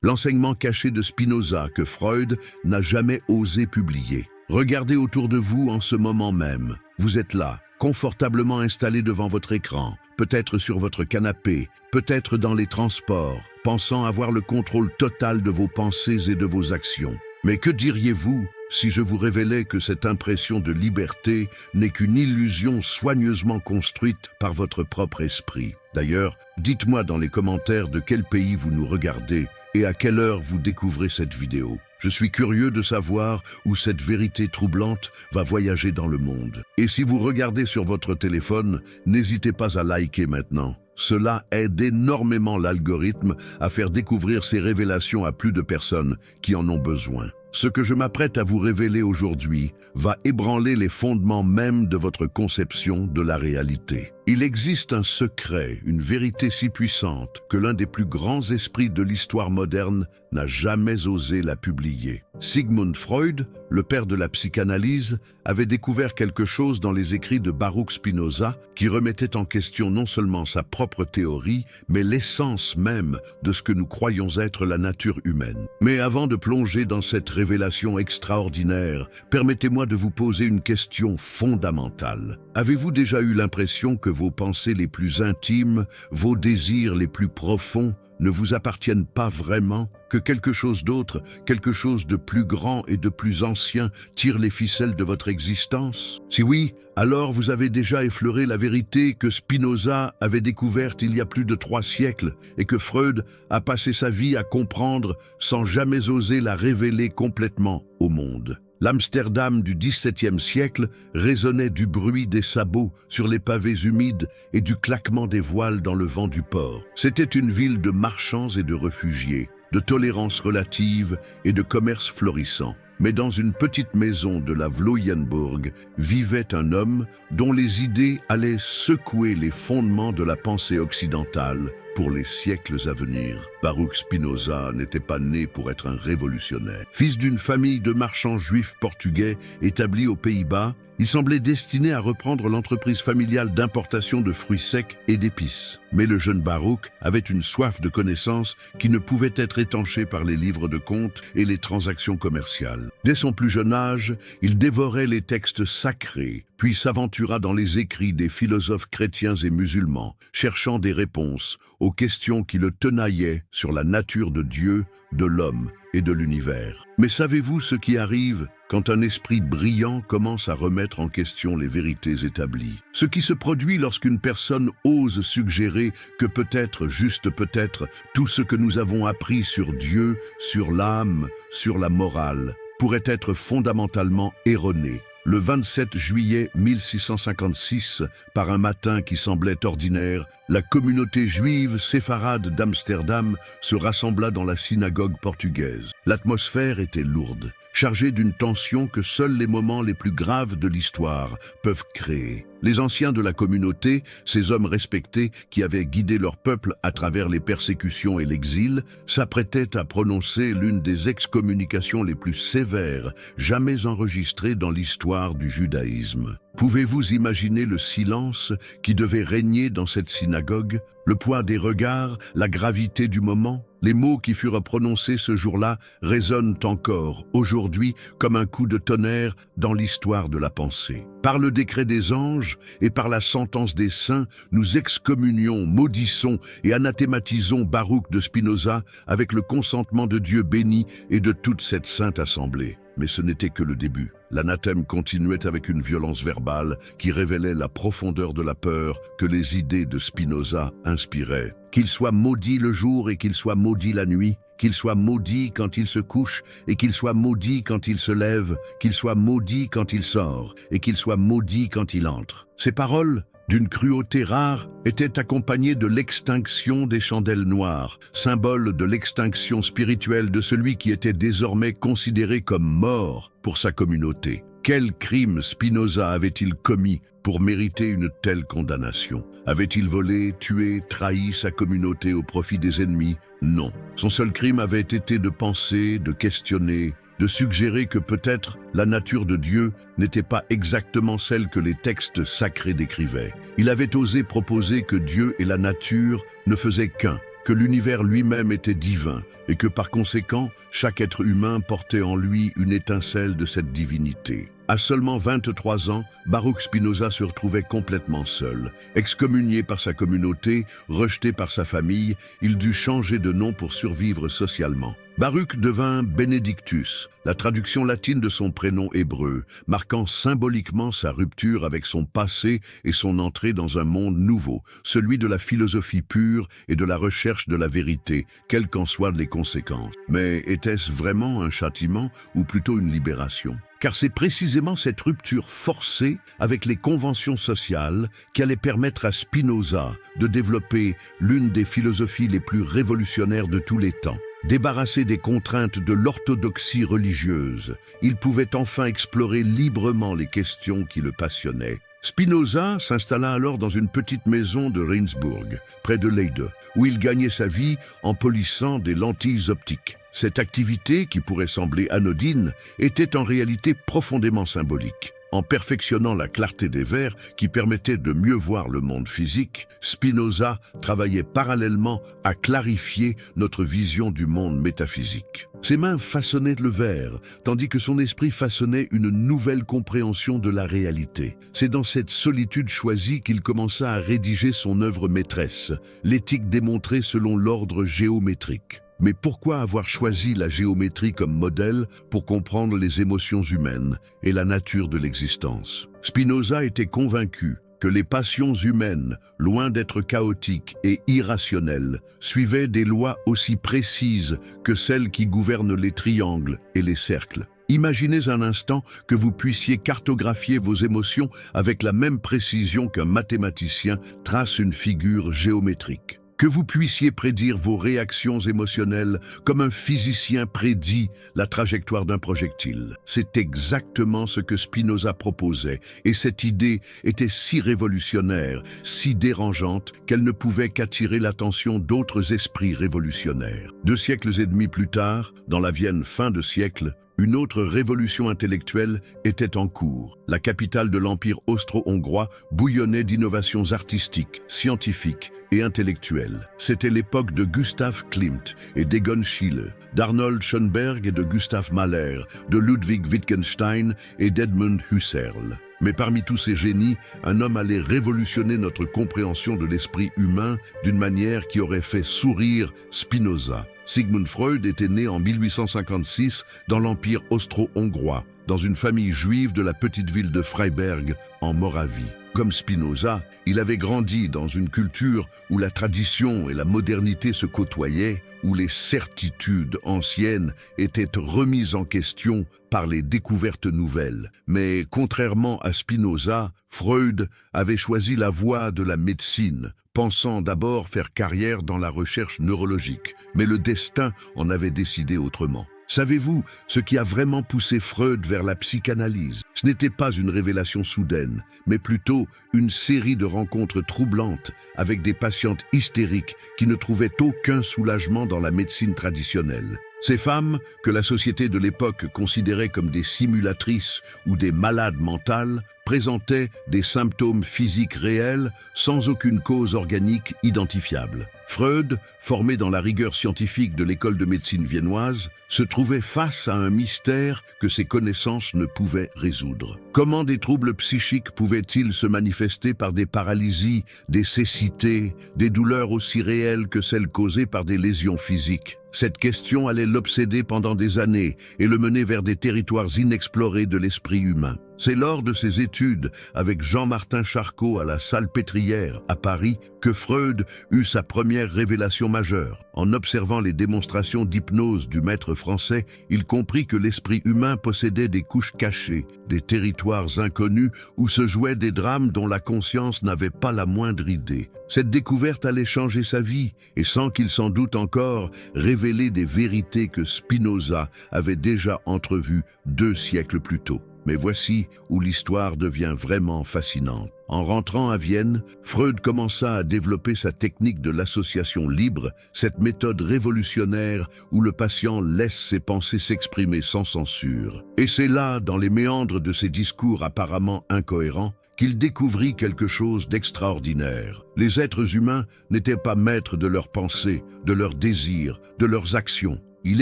l'enseignement caché de Spinoza que Freud n'a jamais osé publier. Regardez autour de vous en ce moment même. Vous êtes là, confortablement installé devant votre écran, peut-être sur votre canapé, peut-être dans les transports, pensant avoir le contrôle total de vos pensées et de vos actions. Mais que diriez-vous si je vous révélais que cette impression de liberté n'est qu'une illusion soigneusement construite par votre propre esprit? D'ailleurs, dites-moi dans les commentaires de quel pays vous nous regardez et à quelle heure vous découvrez cette vidéo. Je suis curieux de savoir où cette vérité troublante va voyager dans le monde. Et si vous regardez sur votre téléphone, n'hésitez pas à liker maintenant. Cela aide énormément l'algorithme à faire découvrir ces révélations à plus de personnes qui en ont besoin. Ce que je m'apprête à vous révéler aujourd'hui va ébranler les fondements même de votre conception de la réalité. Il existe un secret, une vérité si puissante que l'un des plus grands esprits de l'histoire moderne n'a jamais osé la publier. Sigmund Freud, le père de la psychanalyse, avait découvert quelque chose dans les écrits de Baruch Spinoza qui remettait en question non seulement sa propre théorie, mais l'essence même de ce que nous croyons être la nature humaine. Mais avant de plonger dans cette révélation extraordinaire, permettez-moi de vous poser une question fondamentale. Avez-vous déjà eu l'impression que vos pensées les plus intimes, vos désirs les plus profonds ne vous appartiennent pas vraiment, que quelque chose d'autre, quelque chose de plus grand et de plus ancien tire les ficelles de votre existence? Si oui, alors vous avez déjà effleuré la vérité que Spinoza avait découverte il y a plus de 3 siècles et que Freud a passé sa vie à comprendre sans jamais oser la révéler complètement au monde. L'Amsterdam du XVIIe siècle résonnait du bruit des sabots sur les pavés humides et du claquement des voiles dans le vent du port. C'était une ville de marchands et de réfugiés, de tolérance relative et de commerce florissant. Mais dans une petite maison de la Vloyenburg vivait un homme dont les idées allaient secouer les fondements de la pensée occidentale pour les siècles à venir. Baruch Spinoza n'était pas né pour être un révolutionnaire. Fils d'une famille de marchands juifs portugais établis aux Pays-Bas, il semblait destiné à reprendre l'entreprise familiale d'importation de fruits secs et d'épices. Mais le jeune Baruch avait une soif de connaissances qui ne pouvait être étanchée par les livres de comptes et les transactions commerciales. Dès son plus jeune âge, il dévorait les textes sacrés, puis s'aventura dans les écrits des philosophes chrétiens et musulmans, cherchant des réponses aux questions qui le tenaillaient sur la nature de Dieu, de l'homme et de l'univers. Mais savez-vous ce qui arrive quand un esprit brillant commence à remettre en question les vérités établies? Ce qui se produit lorsqu'une personne ose suggérer que peut-être, juste peut-être, tout ce que nous avons appris sur Dieu, sur l'âme, sur la morale, pourrait être fondamentalement erroné. Le 27 juillet 1656, par un matin qui semblait ordinaire, la communauté juive séfarade d'Amsterdam se rassembla dans la synagogue portugaise. L'atmosphère était lourde, chargée d'une tension que seuls les moments les plus graves de l'histoire peuvent créer. Les anciens de la communauté, ces hommes respectés qui avaient guidé leur peuple à travers les persécutions et l'exil, s'apprêtaient à prononcer l'une des excommunications les plus sévères jamais enregistrées dans l'histoire du judaïsme. Pouvez-vous imaginer le silence qui devait régner dans cette synagogue, le poids des regards, la gravité du moment? Les mots qui furent prononcés ce jour-là résonnent encore, aujourd'hui, comme un coup de tonnerre dans l'histoire de la pensée. Par le décret des anges et par la sentence des saints, nous excommunions, maudissons et anathématisons Baruch de Spinoza avec le consentement de Dieu béni et de toute cette sainte assemblée. Mais ce n'était que le début. L'anathème continuait avec une violence verbale qui révélait la profondeur de la peur que les idées de Spinoza inspiraient. Qu'il soit maudit le jour et qu'il soit maudit la nuit, qu'il soit maudit quand il se couche et qu'il soit maudit quand il se lève, qu'il soit maudit quand il sort et qu'il soit maudit quand il entre. Ces paroles, d'une cruauté rare, étaient accompagnées de l'extinction des chandelles noires, symbole de l'extinction spirituelle de celui qui était désormais considéré comme mort pour sa communauté. Quel crime Spinoza avait-il commis pour mériter une telle condamnation? Avait-il volé, tué, trahi sa communauté au profit des ennemis? Non. Son seul crime avait été de penser, de questionner, de suggérer que peut-être la nature de Dieu n'était pas exactement celle que les textes sacrés décrivaient. Il avait osé proposer que Dieu et la nature ne faisaient qu'un, que l'univers lui-même était divin, et que par conséquent, chaque être humain portait en lui une étincelle de cette divinité. À seulement 23 ans, Baruch Spinoza se retrouvait complètement seul. Excommunié par sa communauté, rejeté par sa famille, il dut changer de nom pour survivre socialement. Baruch devint Benedictus, la traduction latine de son prénom hébreu, marquant symboliquement sa rupture avec son passé et son entrée dans un monde nouveau, celui de la philosophie pure et de la recherche de la vérité, quelles qu'en soient les conséquences. Mais était-ce vraiment un châtiment ou plutôt une libération ? Car c'est précisément cette rupture forcée avec les conventions sociales qui allait permettre à Spinoza de développer l'une des philosophies les plus révolutionnaires de tous les temps. Débarrassé des contraintes de l'orthodoxie religieuse, il pouvait enfin explorer librement les questions qui le passionnaient. Spinoza s'installa alors dans une petite maison de Rindsburg, près de Leyde, où il gagnait sa vie en polissant des lentilles optiques. Cette activité, qui pourrait sembler anodine, était en réalité profondément symbolique. En perfectionnant la clarté des verres qui permettait de mieux voir le monde physique, Spinoza travaillait parallèlement à clarifier notre vision du monde métaphysique. Ses mains façonnaient le verre, tandis que son esprit façonnait une nouvelle compréhension de la réalité. C'est dans cette solitude choisie qu'il commença à rédiger son œuvre maîtresse, l'éthique démontrée selon l'ordre géométrique. Mais pourquoi avoir choisi la géométrie comme modèle pour comprendre les émotions humaines et la nature de l'existence? Spinoza était convaincu que les passions humaines, loin d'être chaotiques et irrationnelles, suivaient des lois aussi précises que celles qui gouvernent les triangles et les cercles. Imaginez un instant que vous puissiez cartographier vos émotions avec la même précision qu'un mathématicien trace une figure géométrique. Que vous puissiez prédire vos réactions émotionnelles comme un physicien prédit la trajectoire d'un projectile. C'est exactement ce que Spinoza proposait, et cette idée était si révolutionnaire, si dérangeante, qu'elle ne pouvait qu'attirer l'attention d'autres esprits révolutionnaires. 2 siècles et demi plus tard, dans la Vienne fin de siècle, une autre révolution intellectuelle était en cours. La capitale de l'Empire austro-hongrois bouillonnait d'innovations artistiques, scientifiques et intellectuelles. C'était l'époque de Gustav Klimt et d'Egon Schiele, d'Arnold Schoenberg et de Gustav Mahler, de Ludwig Wittgenstein et d'Edmund Husserl. Mais parmi tous ces génies, un homme allait révolutionner notre compréhension de l'esprit humain d'une manière qui aurait fait sourire Spinoza. Sigmund Freud était né en 1856 dans l'Empire austro-hongrois, dans une famille juive de la petite ville de Freiberg, en Moravie. Comme Spinoza, il avait grandi dans une culture où la tradition et la modernité se côtoyaient, où les certitudes anciennes étaient remises en question par les découvertes nouvelles. Mais contrairement à Spinoza, Freud avait choisi la voie de la médecine, pensant d'abord faire carrière dans la recherche neurologique. Mais le destin en avait décidé autrement. Savez-vous ce qui a vraiment poussé Freud vers la psychanalyse? Ce n'était pas une révélation soudaine, mais plutôt une série de rencontres troublantes avec des patientes hystériques qui ne trouvaient aucun soulagement dans la médecine traditionnelle. Ces femmes, que la société de l'époque considérait comme des simulatrices ou des malades mentales, présentaient des symptômes physiques réels sans aucune cause organique identifiable. Freud, formé dans la rigueur scientifique de l'école de médecine viennoise, se trouvait face à un mystère que ses connaissances ne pouvaient résoudre. Comment des troubles psychiques pouvaient-ils se manifester par des paralysies, des cécités, des douleurs aussi réelles que celles causées par des lésions physiques? Cette question allait l'obséder pendant des années et le mener vers des territoires inexplorés de l'esprit humain. C'est lors de ses études avec Jean-Martin Charcot à la Salpêtrière à Paris que Freud eut sa première révélation majeure. En observant les démonstrations d'hypnose du maître français, il comprit que l'esprit humain possédait des couches cachées, des territoires inconnus où se jouaient des drames dont la conscience n'avait pas la moindre idée. Cette découverte allait changer sa vie et, sans qu'il s'en doute encore, révéler des vérités que Spinoza avait déjà entrevues 2 siècles plus tôt. Mais voici où l'histoire devient vraiment fascinante. En rentrant à Vienne, Freud commença à développer sa technique de l'association libre, cette méthode révolutionnaire où le patient laisse ses pensées s'exprimer sans censure. Et c'est là, dans les méandres de ses discours apparemment incohérents, qu'il découvrit quelque chose d'extraordinaire. Les êtres humains n'étaient pas maîtres de leurs pensées, de leurs désirs, de leurs actions. Il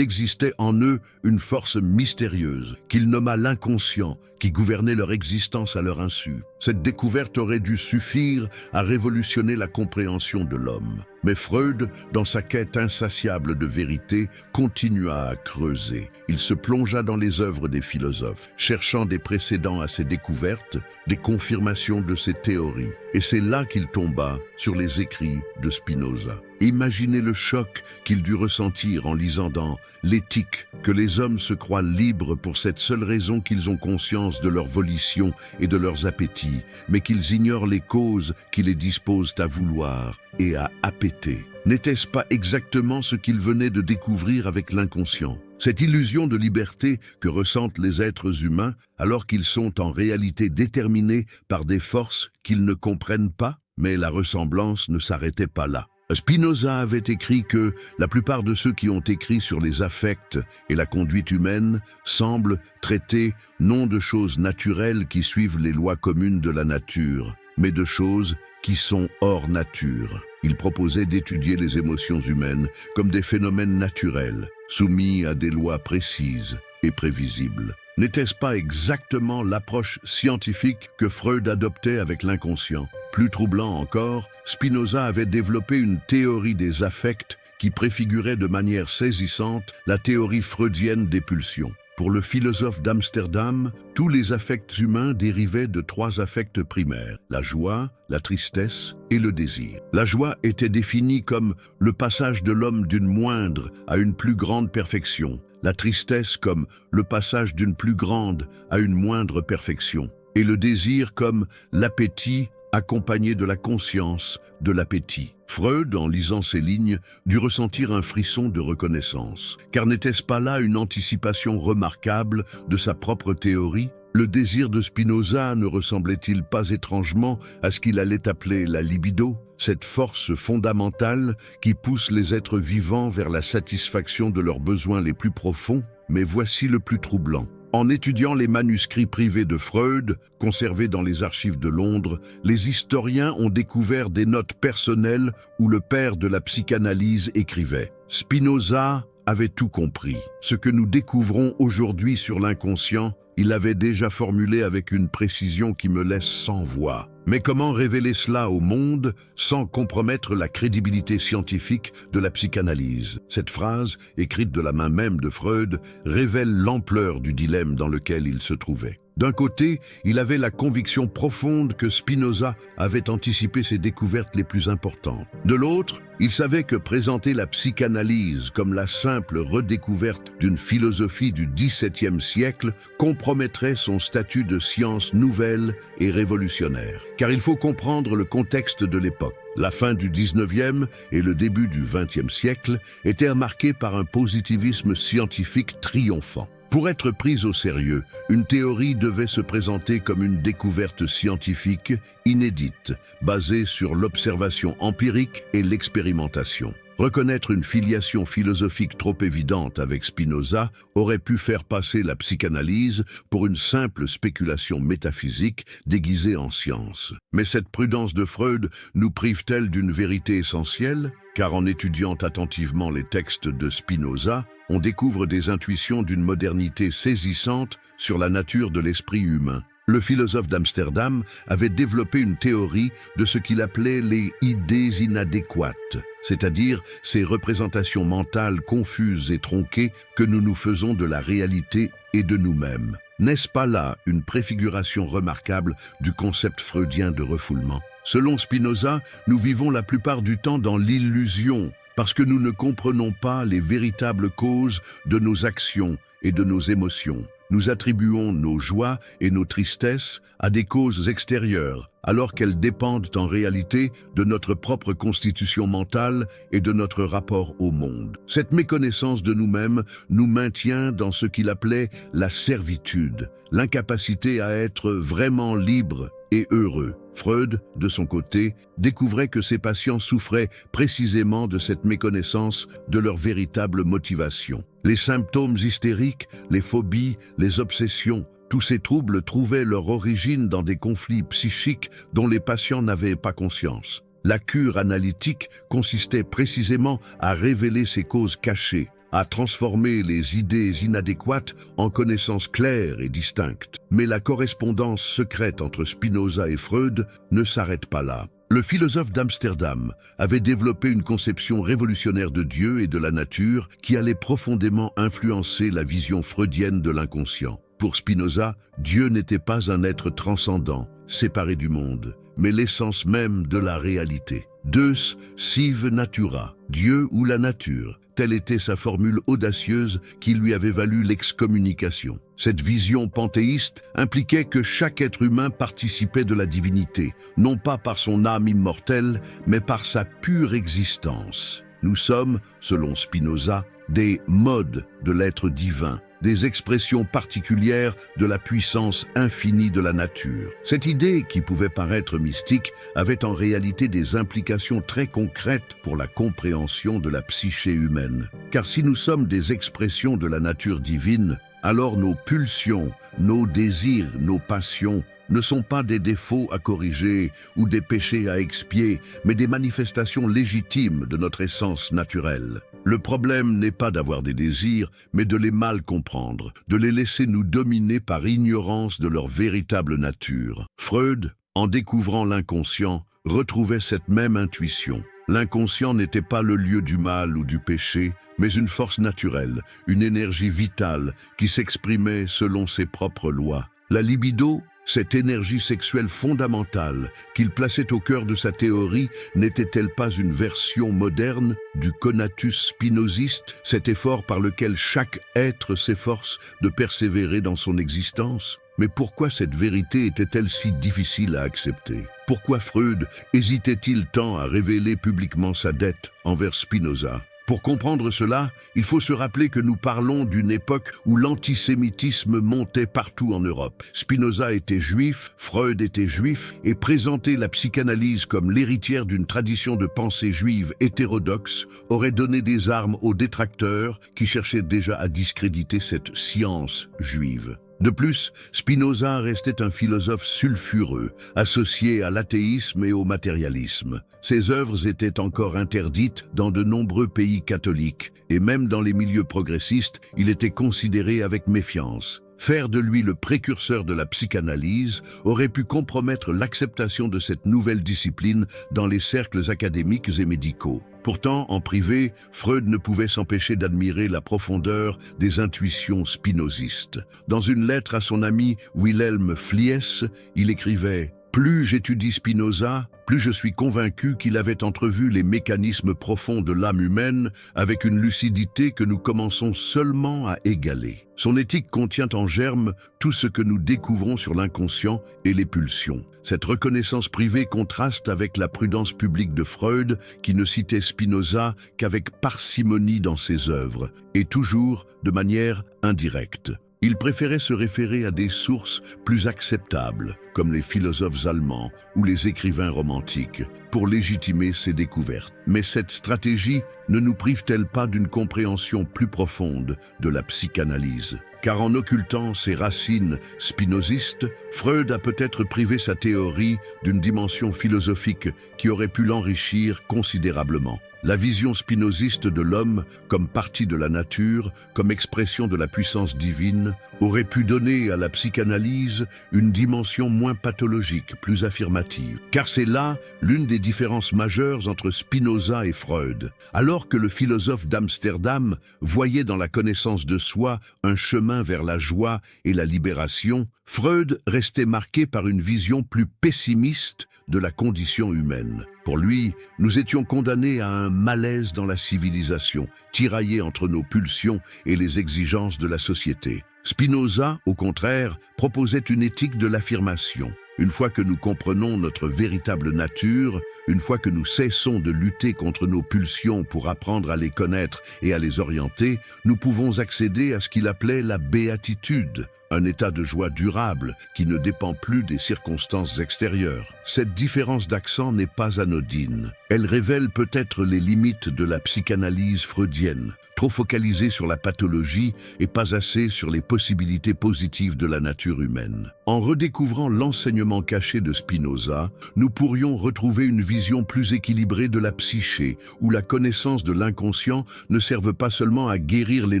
existait en eux une force mystérieuse qu'il nomma l'inconscient, qui gouvernait leur existence à leur insu. Cette découverte aurait dû suffire à révolutionner la compréhension de l'homme. Mais Freud, dans sa quête insatiable de vérité, continua à creuser. Il se plongea dans les œuvres des philosophes, cherchant des précédents à ses découvertes, des confirmations de ses théories. Et c'est là qu'il tomba sur les écrits de Spinoza. Imaginez le choc qu'il dut ressentir en lisant dans l'Éthique que les hommes se croient libres pour cette seule raison qu'ils ont conscience de leur volition et de leurs appétits, mais qu'ils ignorent les causes qui les disposent à vouloir et à appéter. N'était-ce pas exactement ce qu'il venait de découvrir avec l'inconscient? Cette illusion de liberté que ressentent les êtres humains alors qu'ils sont en réalité déterminés par des forces qu'ils ne comprennent pas? Mais la ressemblance ne s'arrêtait pas là. Spinoza avait écrit que la plupart de ceux qui ont écrit sur les affects et la conduite humaine semblent traiter non de choses naturelles qui suivent les lois communes de la nature, mais de choses qui sont hors nature. Il proposait d'étudier les émotions humaines comme des phénomènes naturels, soumis à des lois précises et prévisibles. N'était-ce pas exactement l'approche scientifique que Freud adoptait avec l'inconscient? Plus troublant encore, Spinoza avait développé une théorie des affects qui préfigurait de manière saisissante la théorie freudienne des pulsions. Pour le philosophe d'Amsterdam, tous les affects humains dérivaient de 3 affects primaires, la joie, la tristesse et le désir. La joie était définie comme le passage de l'homme d'une moindre à une plus grande perfection, la tristesse comme le passage d'une plus grande à une moindre perfection, et le désir comme l'appétit accompagné de la conscience de l'appétit. Freud, en lisant ces lignes, dut ressentir un frisson de reconnaissance. Car n'était-ce pas là une anticipation remarquable de sa propre théorie? Le désir de Spinoza ne ressemblait-il pas étrangement à ce qu'il allait appeler la libido, cette force fondamentale qui pousse les êtres vivants vers la satisfaction de leurs besoins les plus profonds? Mais voici le plus troublant. En étudiant les manuscrits privés de Freud, conservés dans les archives de Londres, les historiens ont découvert des notes personnelles où le père de la psychanalyse écrivait « Spinoza avait tout compris. Ce que nous découvrons aujourd'hui sur l'inconscient, il l'avait déjà formulé avec une précision qui me laisse sans voix. Mais comment révéler cela au monde sans compromettre la crédibilité scientifique de la psychanalyse? » Cette phrase, écrite de la main même de Freud, révèle l'ampleur du dilemme dans lequel il se trouvait. D'un côté, il avait la conviction profonde que Spinoza avait anticipé ses découvertes les plus importantes. De l'autre, il savait que présenter la psychanalyse comme la simple redécouverte d'une philosophie du XVIIe siècle compromettrait son statut de science nouvelle et révolutionnaire. Car il faut comprendre le contexte de l'époque. La fin du XIXe et le début du XXe siècle étaient marqués par un positivisme scientifique triomphant. Pour être prise au sérieux, une théorie devait se présenter comme une découverte scientifique inédite, basée sur l'observation empirique et l'expérimentation. Reconnaître une filiation philosophique trop évidente avec Spinoza aurait pu faire passer la psychanalyse pour une simple spéculation métaphysique déguisée en science. Mais cette prudence de Freud nous prive-t-elle d'une vérité essentielle? Car en étudiant attentivement les textes de Spinoza, on découvre des intuitions d'une modernité saisissante sur la nature de l'esprit humain. Le philosophe d'Amsterdam avait développé une théorie de ce qu'il appelait les idées inadéquates, c'est-à-dire ces représentations mentales confuses et tronquées que nous nous faisons de la réalité et de nous-mêmes. N'est-ce pas là une préfiguration remarquable du concept freudien de refoulement? Selon Spinoza, nous vivons la plupart du temps dans l'illusion parce que nous ne comprenons pas les véritables causes de nos actions et de nos émotions. Nous attribuons nos joies et nos tristesses à des causes extérieures, alors qu'elles dépendent en réalité de notre propre constitution mentale et de notre rapport au monde. Cette méconnaissance de nous-mêmes nous maintient dans ce qu'il appelait la servitude, l'incapacité à être vraiment libre et heureux. Freud, de son côté, découvrait que ses patients souffraient précisément de cette méconnaissance de leur véritable motivation. Les symptômes hystériques, les phobies, les obsessions, Tous ces troubles trouvaient leur origine dans des conflits psychiques dont les patients n'avaient pas conscience. La cure analytique consistait précisément à révéler ces causes cachées, à transformer les idées inadéquates en connaissances claires et distinctes. Mais la correspondance secrète entre Spinoza et Freud ne s'arrête pas là. Le philosophe d'Amsterdam avait développé une conception révolutionnaire de Dieu et de la nature qui allait profondément influencer la vision freudienne de l'inconscient. Pour Spinoza, Dieu n'était pas un être transcendant, séparé du monde, mais l'essence même de la réalité. Deus sive natura, Dieu ou la nature, telle était sa formule audacieuse qui lui avait valu l'excommunication. Cette vision panthéiste impliquait que chaque être humain participait de la divinité, non pas par son âme immortelle, mais par sa pure existence. Nous sommes, selon Spinoza, des modes de l'être divin, des expressions particulières de la puissance infinie de la nature. Cette idée, qui pouvait paraître mystique, avait en réalité des implications très concrètes pour la compréhension de la psyché humaine. Car si nous sommes des expressions de la nature divine, alors nos pulsions, nos désirs, nos passions ne sont pas des défauts à corriger ou des péchés à expier, mais des manifestations légitimes de notre essence naturelle. Le problème n'est pas d'avoir des désirs, mais de les mal comprendre, de les laisser nous dominer par ignorance de leur véritable nature. Freud, en découvrant l'inconscient, retrouvait cette même intuition. L'inconscient n'était pas le lieu du mal ou du péché, mais une force naturelle, une énergie vitale qui s'exprimait selon ses propres lois. La libido, cette énergie sexuelle fondamentale qu'il plaçait au cœur de sa théorie, n'était-elle pas une version moderne du conatus spinoziste, cet effort par lequel chaque être s'efforce de persévérer dans son existence? Mais pourquoi cette vérité était-elle si difficile à accepter? Pourquoi Freud hésitait-il tant à révéler publiquement sa dette envers Spinoza? Pour comprendre cela, il faut se rappeler que nous parlons d'une époque où l'antisémitisme montait partout en Europe. Spinoza était juif, Freud était juif, et présenter la psychanalyse comme l'héritière d'une tradition de pensée juive hétérodoxe aurait donné des armes aux détracteurs qui cherchaient déjà à discréditer cette science juive. De plus, Spinoza restait un philosophe sulfureux, associé à l'athéisme et au matérialisme. Ses œuvres étaient encore interdites dans de nombreux pays catholiques, et même dans les milieux progressistes, il était considéré avec méfiance. Faire de lui le précurseur de la psychanalyse aurait pu compromettre l'acceptation de cette nouvelle discipline dans les cercles académiques et médicaux. Pourtant, en privé, Freud ne pouvait s'empêcher d'admirer la profondeur des intuitions spinozistes. Dans une lettre à son ami Wilhelm Fliess, il écrivait « Plus j'étudie Spinoza, plus je suis convaincu qu'il avait entrevu les mécanismes profonds de l'âme humaine avec une lucidité que nous commençons seulement à égaler. Son éthique contient en germe tout ce que nous découvrons sur l'inconscient et les pulsions. Cette reconnaissance privée contraste avec la prudence publique de Freud, qui ne citait Spinoza qu'avec parcimonie dans ses œuvres, et toujours de manière indirecte. Il préférait se référer à des sources plus acceptables, comme les philosophes allemands ou les écrivains romantiques, pour légitimer ses découvertes. Mais cette stratégie ne nous prive-t-elle pas d'une compréhension plus profonde de la psychanalyse? Car en occultant ses racines spinozistes, Freud a peut-être privé sa théorie d'une dimension philosophique qui aurait pu l'enrichir considérablement. La vision spinoziste de l'homme comme partie de la nature, comme expression de la puissance divine, aurait pu donner à la psychanalyse une dimension moins pathologique, plus affirmative. Car c'est là l'une des différences majeures entre Spinoza et Freud. Alors que le philosophe d'Amsterdam voyait dans la connaissance de soi un chemin vers la joie et la libération, Freud restait marqué par une vision plus pessimiste de la condition humaine. Pour lui, nous étions condamnés à un malaise dans la civilisation, tiraillés entre nos pulsions et les exigences de la société. Spinoza, au contraire, proposait une éthique de l'affirmation. Une fois que nous comprenons notre véritable nature, une fois que nous cessons de lutter contre nos pulsions pour apprendre à les connaître et à les orienter, nous pouvons accéder à ce qu'il appelait la béatitude, un état de joie durable qui ne dépend plus des circonstances extérieures. Cette différence d'accent n'est pas anodine. Elle révèle peut-être les limites de la psychanalyse freudienne. trop focalisés sur la pathologie et pas assez sur les possibilités positives de la nature humaine. En redécouvrant l'enseignement caché de Spinoza, nous pourrions retrouver une vision plus équilibrée de la psyché, où la connaissance de l'inconscient ne serve pas seulement à guérir les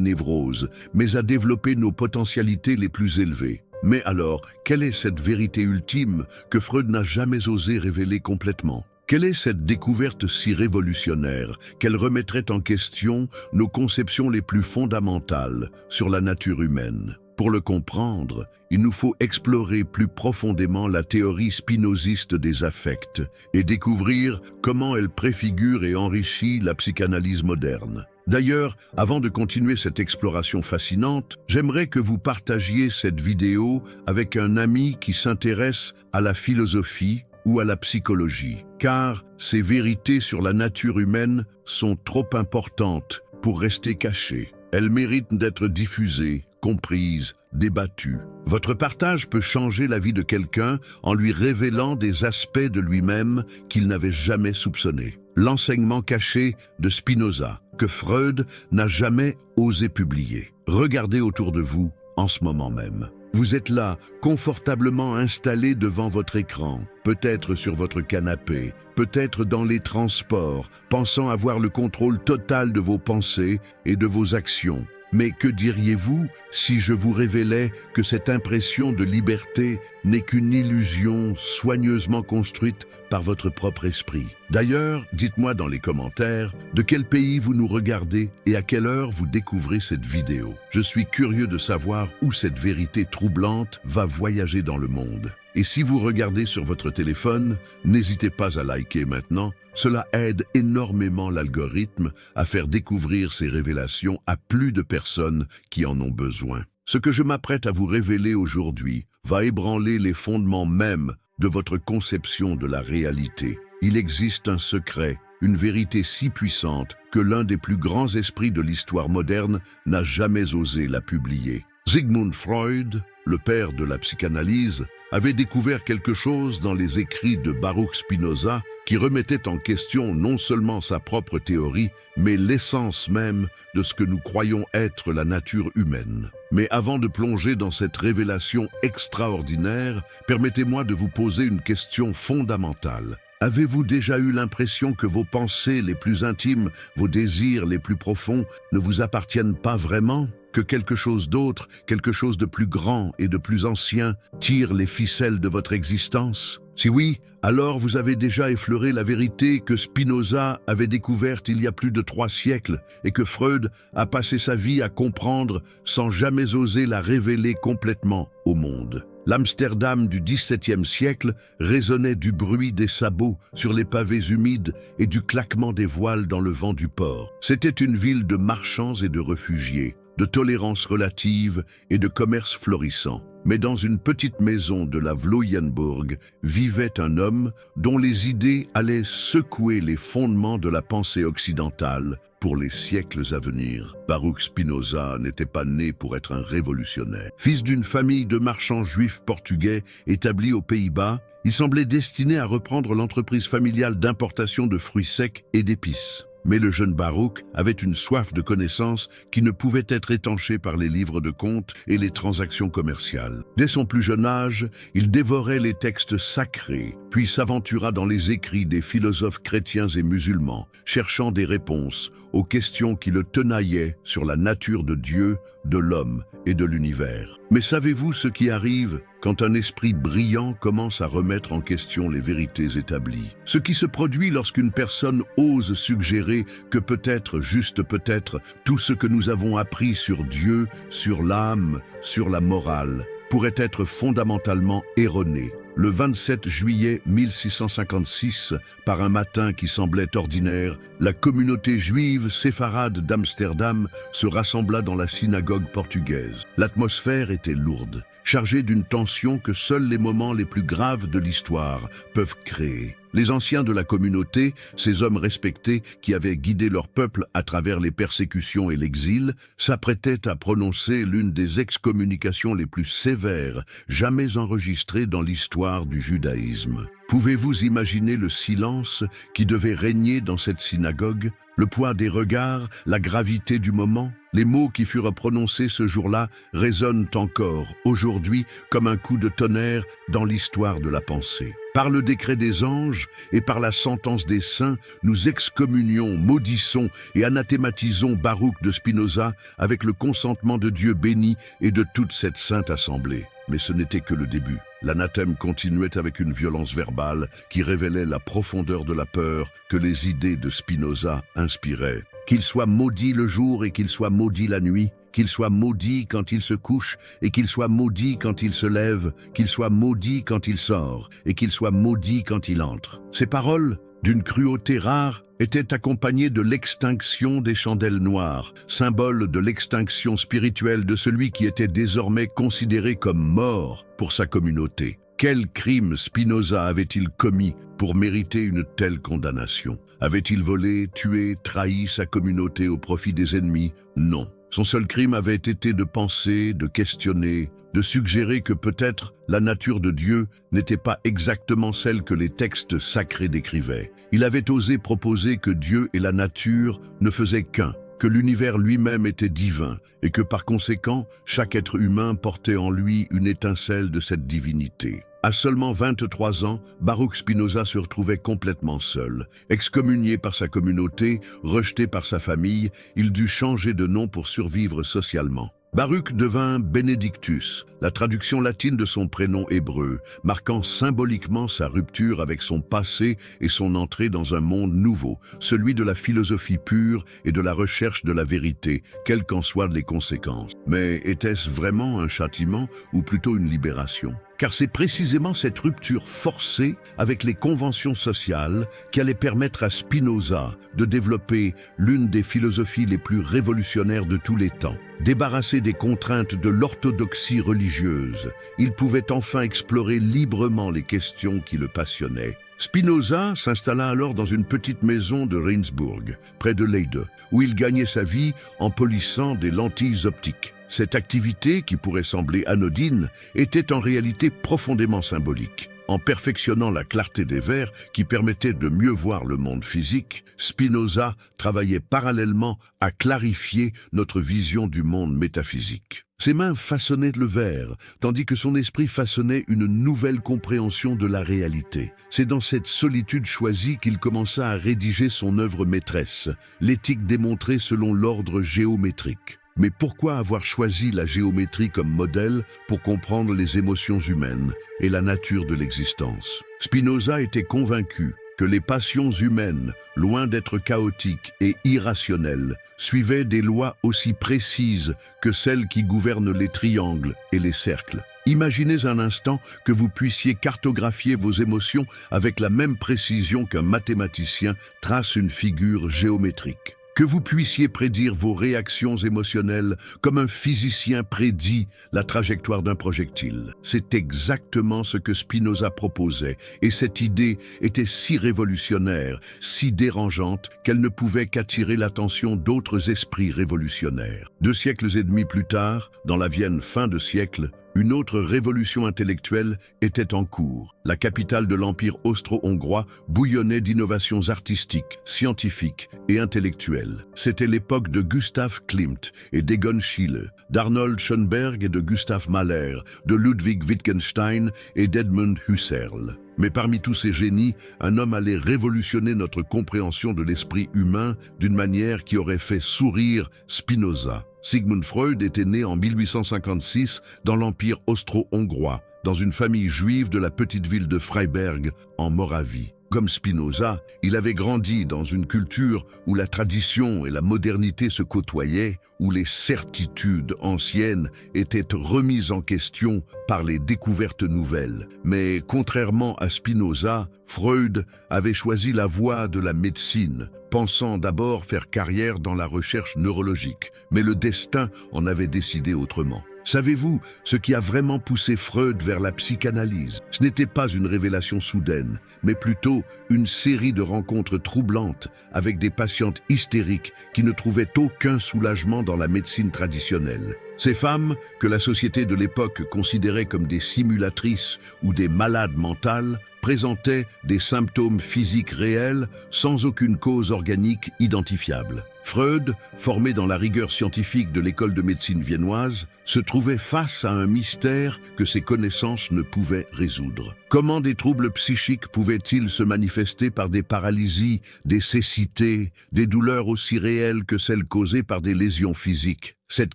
névroses, mais à développer nos potentialités les plus élevées. Mais alors, quelle est cette vérité ultime que Freud n'a jamais osé révéler complètement ? Quelle est cette découverte si révolutionnaire qu'elle remettrait en question nos conceptions les plus fondamentales sur la nature humaine ? Pour le comprendre, il nous faut explorer plus profondément la théorie spinoziste des affects et découvrir comment elle préfigure et enrichit la psychanalyse moderne. D'ailleurs, avant de continuer cette exploration fascinante, j'aimerais que vous partagiez cette vidéo avec un ami qui s'intéresse à la philosophie ou à la psychologie, car ces vérités sur la nature humaine sont trop importantes pour rester cachées. Elles méritent d'être diffusées, comprises, débattues. Votre partage peut changer la vie de quelqu'un en lui révélant des aspects de lui-même qu'il n'avait jamais soupçonnés. L'enseignement caché de Spinoza, que Freud n'a jamais osé publier. Regardez autour de vous en ce moment même. Vous êtes là, confortablement installé devant votre écran, peut-être sur votre canapé, peut-être dans les transports, pensant avoir le contrôle total de vos pensées et de vos actions. Mais que diriez-vous si je vous révélais que cette impression de liberté n'est qu'une illusion soigneusement construite par votre propre esprit? D'ailleurs, dites-moi dans les commentaires de quel pays vous nous regardez et à quelle heure vous découvrez cette vidéo. Je suis curieux de savoir où cette vérité troublante va voyager dans le monde. Et si vous regardez sur votre téléphone, n'hésitez pas à liker maintenant. Cela aide énormément l'algorithme à faire découvrir ces révélations à plus de personnes qui en ont besoin. Ce que je m'apprête à vous révéler aujourd'hui va ébranler les fondements mêmes de votre conception de la réalité. Il existe un secret, une vérité si puissante que l'un des plus grands esprits de l'histoire moderne n'a jamais osé la publier. Sigmund Freud, le père de la psychanalyse, avait découvert quelque chose dans les écrits de Baruch Spinoza qui remettait en question non seulement sa propre théorie, mais l'essence même de ce que nous croyons être la nature humaine. Mais avant de plonger dans cette révélation extraordinaire, permettez-moi de vous poser une question fondamentale. Avez-vous déjà eu l'impression que vos pensées les plus intimes, vos désirs les plus profonds ne vous appartiennent pas vraiment ? Que quelque chose d'autre, quelque chose de plus grand et de plus ancien, tire les ficelles de votre existence? Si oui, alors vous avez déjà effleuré la vérité que Spinoza avait découverte il y a plus de 3 siècles et que Freud a passé sa vie à comprendre sans jamais oser la révéler complètement au monde. L'Amsterdam du XVIIe siècle résonnait du bruit des sabots sur les pavés humides et du claquement des voiles dans le vent du port. C'était une ville de marchands et de réfugiés, de tolérance relative et de commerce florissant. Mais dans une petite maison de la Vloyenburg vivait un homme dont les idées allaient secouer les fondements de la pensée occidentale pour les siècles à venir. Baruch Spinoza n'était pas né pour être un révolutionnaire. Fils d'une famille de marchands juifs portugais établis aux Pays-Bas, il semblait destiné à reprendre l'entreprise familiale d'importation de fruits secs et d'épices. Mais le jeune Baruch avait une soif de connaissances qui ne pouvait être étanchée par les livres de comptes et les transactions commerciales. Dès son plus jeune âge, il dévorait les textes sacrés, puis s'aventura dans les écrits des philosophes chrétiens et musulmans, cherchant des réponses aux questions qui le tenaillaient sur la nature de Dieu, de l'homme et de l'univers. Mais savez-vous ce qui arrive quand un esprit brillant commence à remettre en question les vérités établies? Ce qui se produit lorsqu'une personne ose suggérer que peut-être, juste peut-être, tout ce que nous avons appris sur Dieu, sur l'âme, sur la morale, pourrait être fondamentalement erroné. Le 27 juillet 1656, par un matin qui semblait ordinaire, la communauté juive séfarade d'Amsterdam se rassembla dans la synagogue portugaise. L'atmosphère était lourde, chargée d'une tension que seuls les moments les plus graves de l'histoire peuvent créer. Les anciens de la communauté, ces hommes respectés qui avaient guidé leur peuple à travers les persécutions et l'exil, s'apprêtaient à prononcer l'une des excommunications les plus sévères jamais enregistrées dans l'histoire du judaïsme. Pouvez-vous imaginer le silence qui devait régner dans cette synagogue? Le poids des regards, la gravité du moment? Les mots qui furent prononcés ce jour-là résonnent encore, aujourd'hui, comme un coup de tonnerre dans l'histoire de la pensée. Par le décret des anges et par la sentence des saints, nous excommunions, maudissons et anathématisons Baruch de Spinoza avec le consentement de Dieu béni et de toute cette sainte assemblée. Mais ce n'était que le début. L'anathème continuait avec une violence verbale qui révélait la profondeur de la peur que les idées de Spinoza inspiraient. Qu'il soit maudit le jour et qu'il soit maudit la nuit, qu'il soit maudit quand il se couche et qu'il soit maudit quand il se lève, qu'il soit maudit quand il sort et qu'il soit maudit quand il entre. Ces paroles, d'une cruauté rare, étaient accompagnées de l'extinction des chandelles noires, symbole de l'extinction spirituelle de celui qui était désormais considéré comme mort pour sa communauté. Quel crime Spinoza avait-il commis pour mériter une telle condamnation? Avait-il volé, tué, trahi sa communauté au profit des ennemis? Non. Son seul crime avait été de penser, de questionner, de suggérer que peut-être la nature de Dieu n'était pas exactement celle que les textes sacrés décrivaient. Il avait osé proposer que Dieu et la nature ne faisaient qu'un, que l'univers lui-même était divin et que par conséquent, chaque être humain portait en lui une étincelle de cette divinité. À seulement 23 ans, Baruch Spinoza se retrouvait complètement seul. Excommunié par sa communauté, rejeté par sa famille, il dut changer de nom pour survivre socialement. Baruch devint Benedictus, la traduction latine de son prénom hébreu, marquant symboliquement sa rupture avec son passé et son entrée dans un monde nouveau, celui de la philosophie pure et de la recherche de la vérité, quelles qu'en soient les conséquences. Mais était-ce vraiment un châtiment ou plutôt une libération ? Car c'est précisément cette rupture forcée avec les conventions sociales qui allait permettre à Spinoza de développer l'une des philosophies les plus révolutionnaires de tous les temps. Débarrassé des contraintes de l'orthodoxie religieuse, il pouvait enfin explorer librement les questions qui le passionnaient. Spinoza s'installa alors dans une petite maison de Rindsburg, près de Leyde, où il gagnait sa vie en polissant des lentilles optiques. Cette activité, qui pourrait sembler anodine, était en réalité profondément symbolique. En perfectionnant la clarté des verres qui permettait de mieux voir le monde physique, Spinoza travaillait parallèlement à clarifier notre vision du monde métaphysique. Ses mains façonnaient le verre, tandis que son esprit façonnait une nouvelle compréhension de la réalité. C'est dans cette solitude choisie qu'il commença à rédiger son œuvre maîtresse, l'éthique démontrée selon l'ordre géométrique. Mais pourquoi avoir choisi la géométrie comme modèle pour comprendre les émotions humaines et la nature de l'existence? Spinoza était convaincu que les passions humaines, loin d'être chaotiques et irrationnelles, suivaient des lois aussi précises que celles qui gouvernent les triangles et les cercles. Imaginez un instant que vous puissiez cartographier vos émotions avec la même précision qu'un mathématicien trace une figure géométrique. Que vous puissiez prédire vos réactions émotionnelles comme un physicien prédit la trajectoire d'un projectile. C'est exactement ce que Spinoza proposait, et cette idée était si révolutionnaire, si dérangeante, qu'elle ne pouvait qu'attirer l'attention d'autres esprits révolutionnaires. 2 siècles et demi plus tard, dans la Vienne fin de siècle, une autre révolution intellectuelle était en cours. La capitale de l'Empire austro-hongrois bouillonnait d'innovations artistiques, scientifiques et intellectuelles. C'était l'époque de Gustav Klimt et d'Egon Schiele, d'Arnold Schoenberg et de Gustav Mahler, de Ludwig Wittgenstein et d'Edmund Husserl. Mais parmi tous ces génies, un homme allait révolutionner notre compréhension de l'esprit humain d'une manière qui aurait fait sourire Spinoza. Sigmund Freud était né en 1856 dans l'Empire austro-hongrois, dans une famille juive de la petite ville de Freiberg, en Moravie. Comme Spinoza, il avait grandi dans une culture où la tradition et la modernité se côtoyaient, où les certitudes anciennes étaient remises en question par les découvertes nouvelles. Mais contrairement à Spinoza, Freud avait choisi la voie de la médecine, pensant d'abord faire carrière dans la recherche neurologique. Mais le destin en avait décidé autrement. Savez-vous ce qui a vraiment poussé Freud vers la psychanalyse? Ce n'était pas une révélation soudaine, mais plutôt une série de rencontres troublantes avec des patientes hystériques qui ne trouvaient aucun soulagement dans la médecine traditionnelle. Ces femmes, que la société de l'époque considérait comme des simulatrices ou des malades mentales, présentaient des symptômes physiques réels sans aucune cause organique identifiable. Freud, formé dans la rigueur scientifique de l'école de médecine viennoise, se trouvait face à un mystère que ses connaissances ne pouvaient résoudre. Comment des troubles psychiques pouvaient-ils se manifester par des paralysies, des cécités, des douleurs aussi réelles que celles causées par des lésions physiques? Cette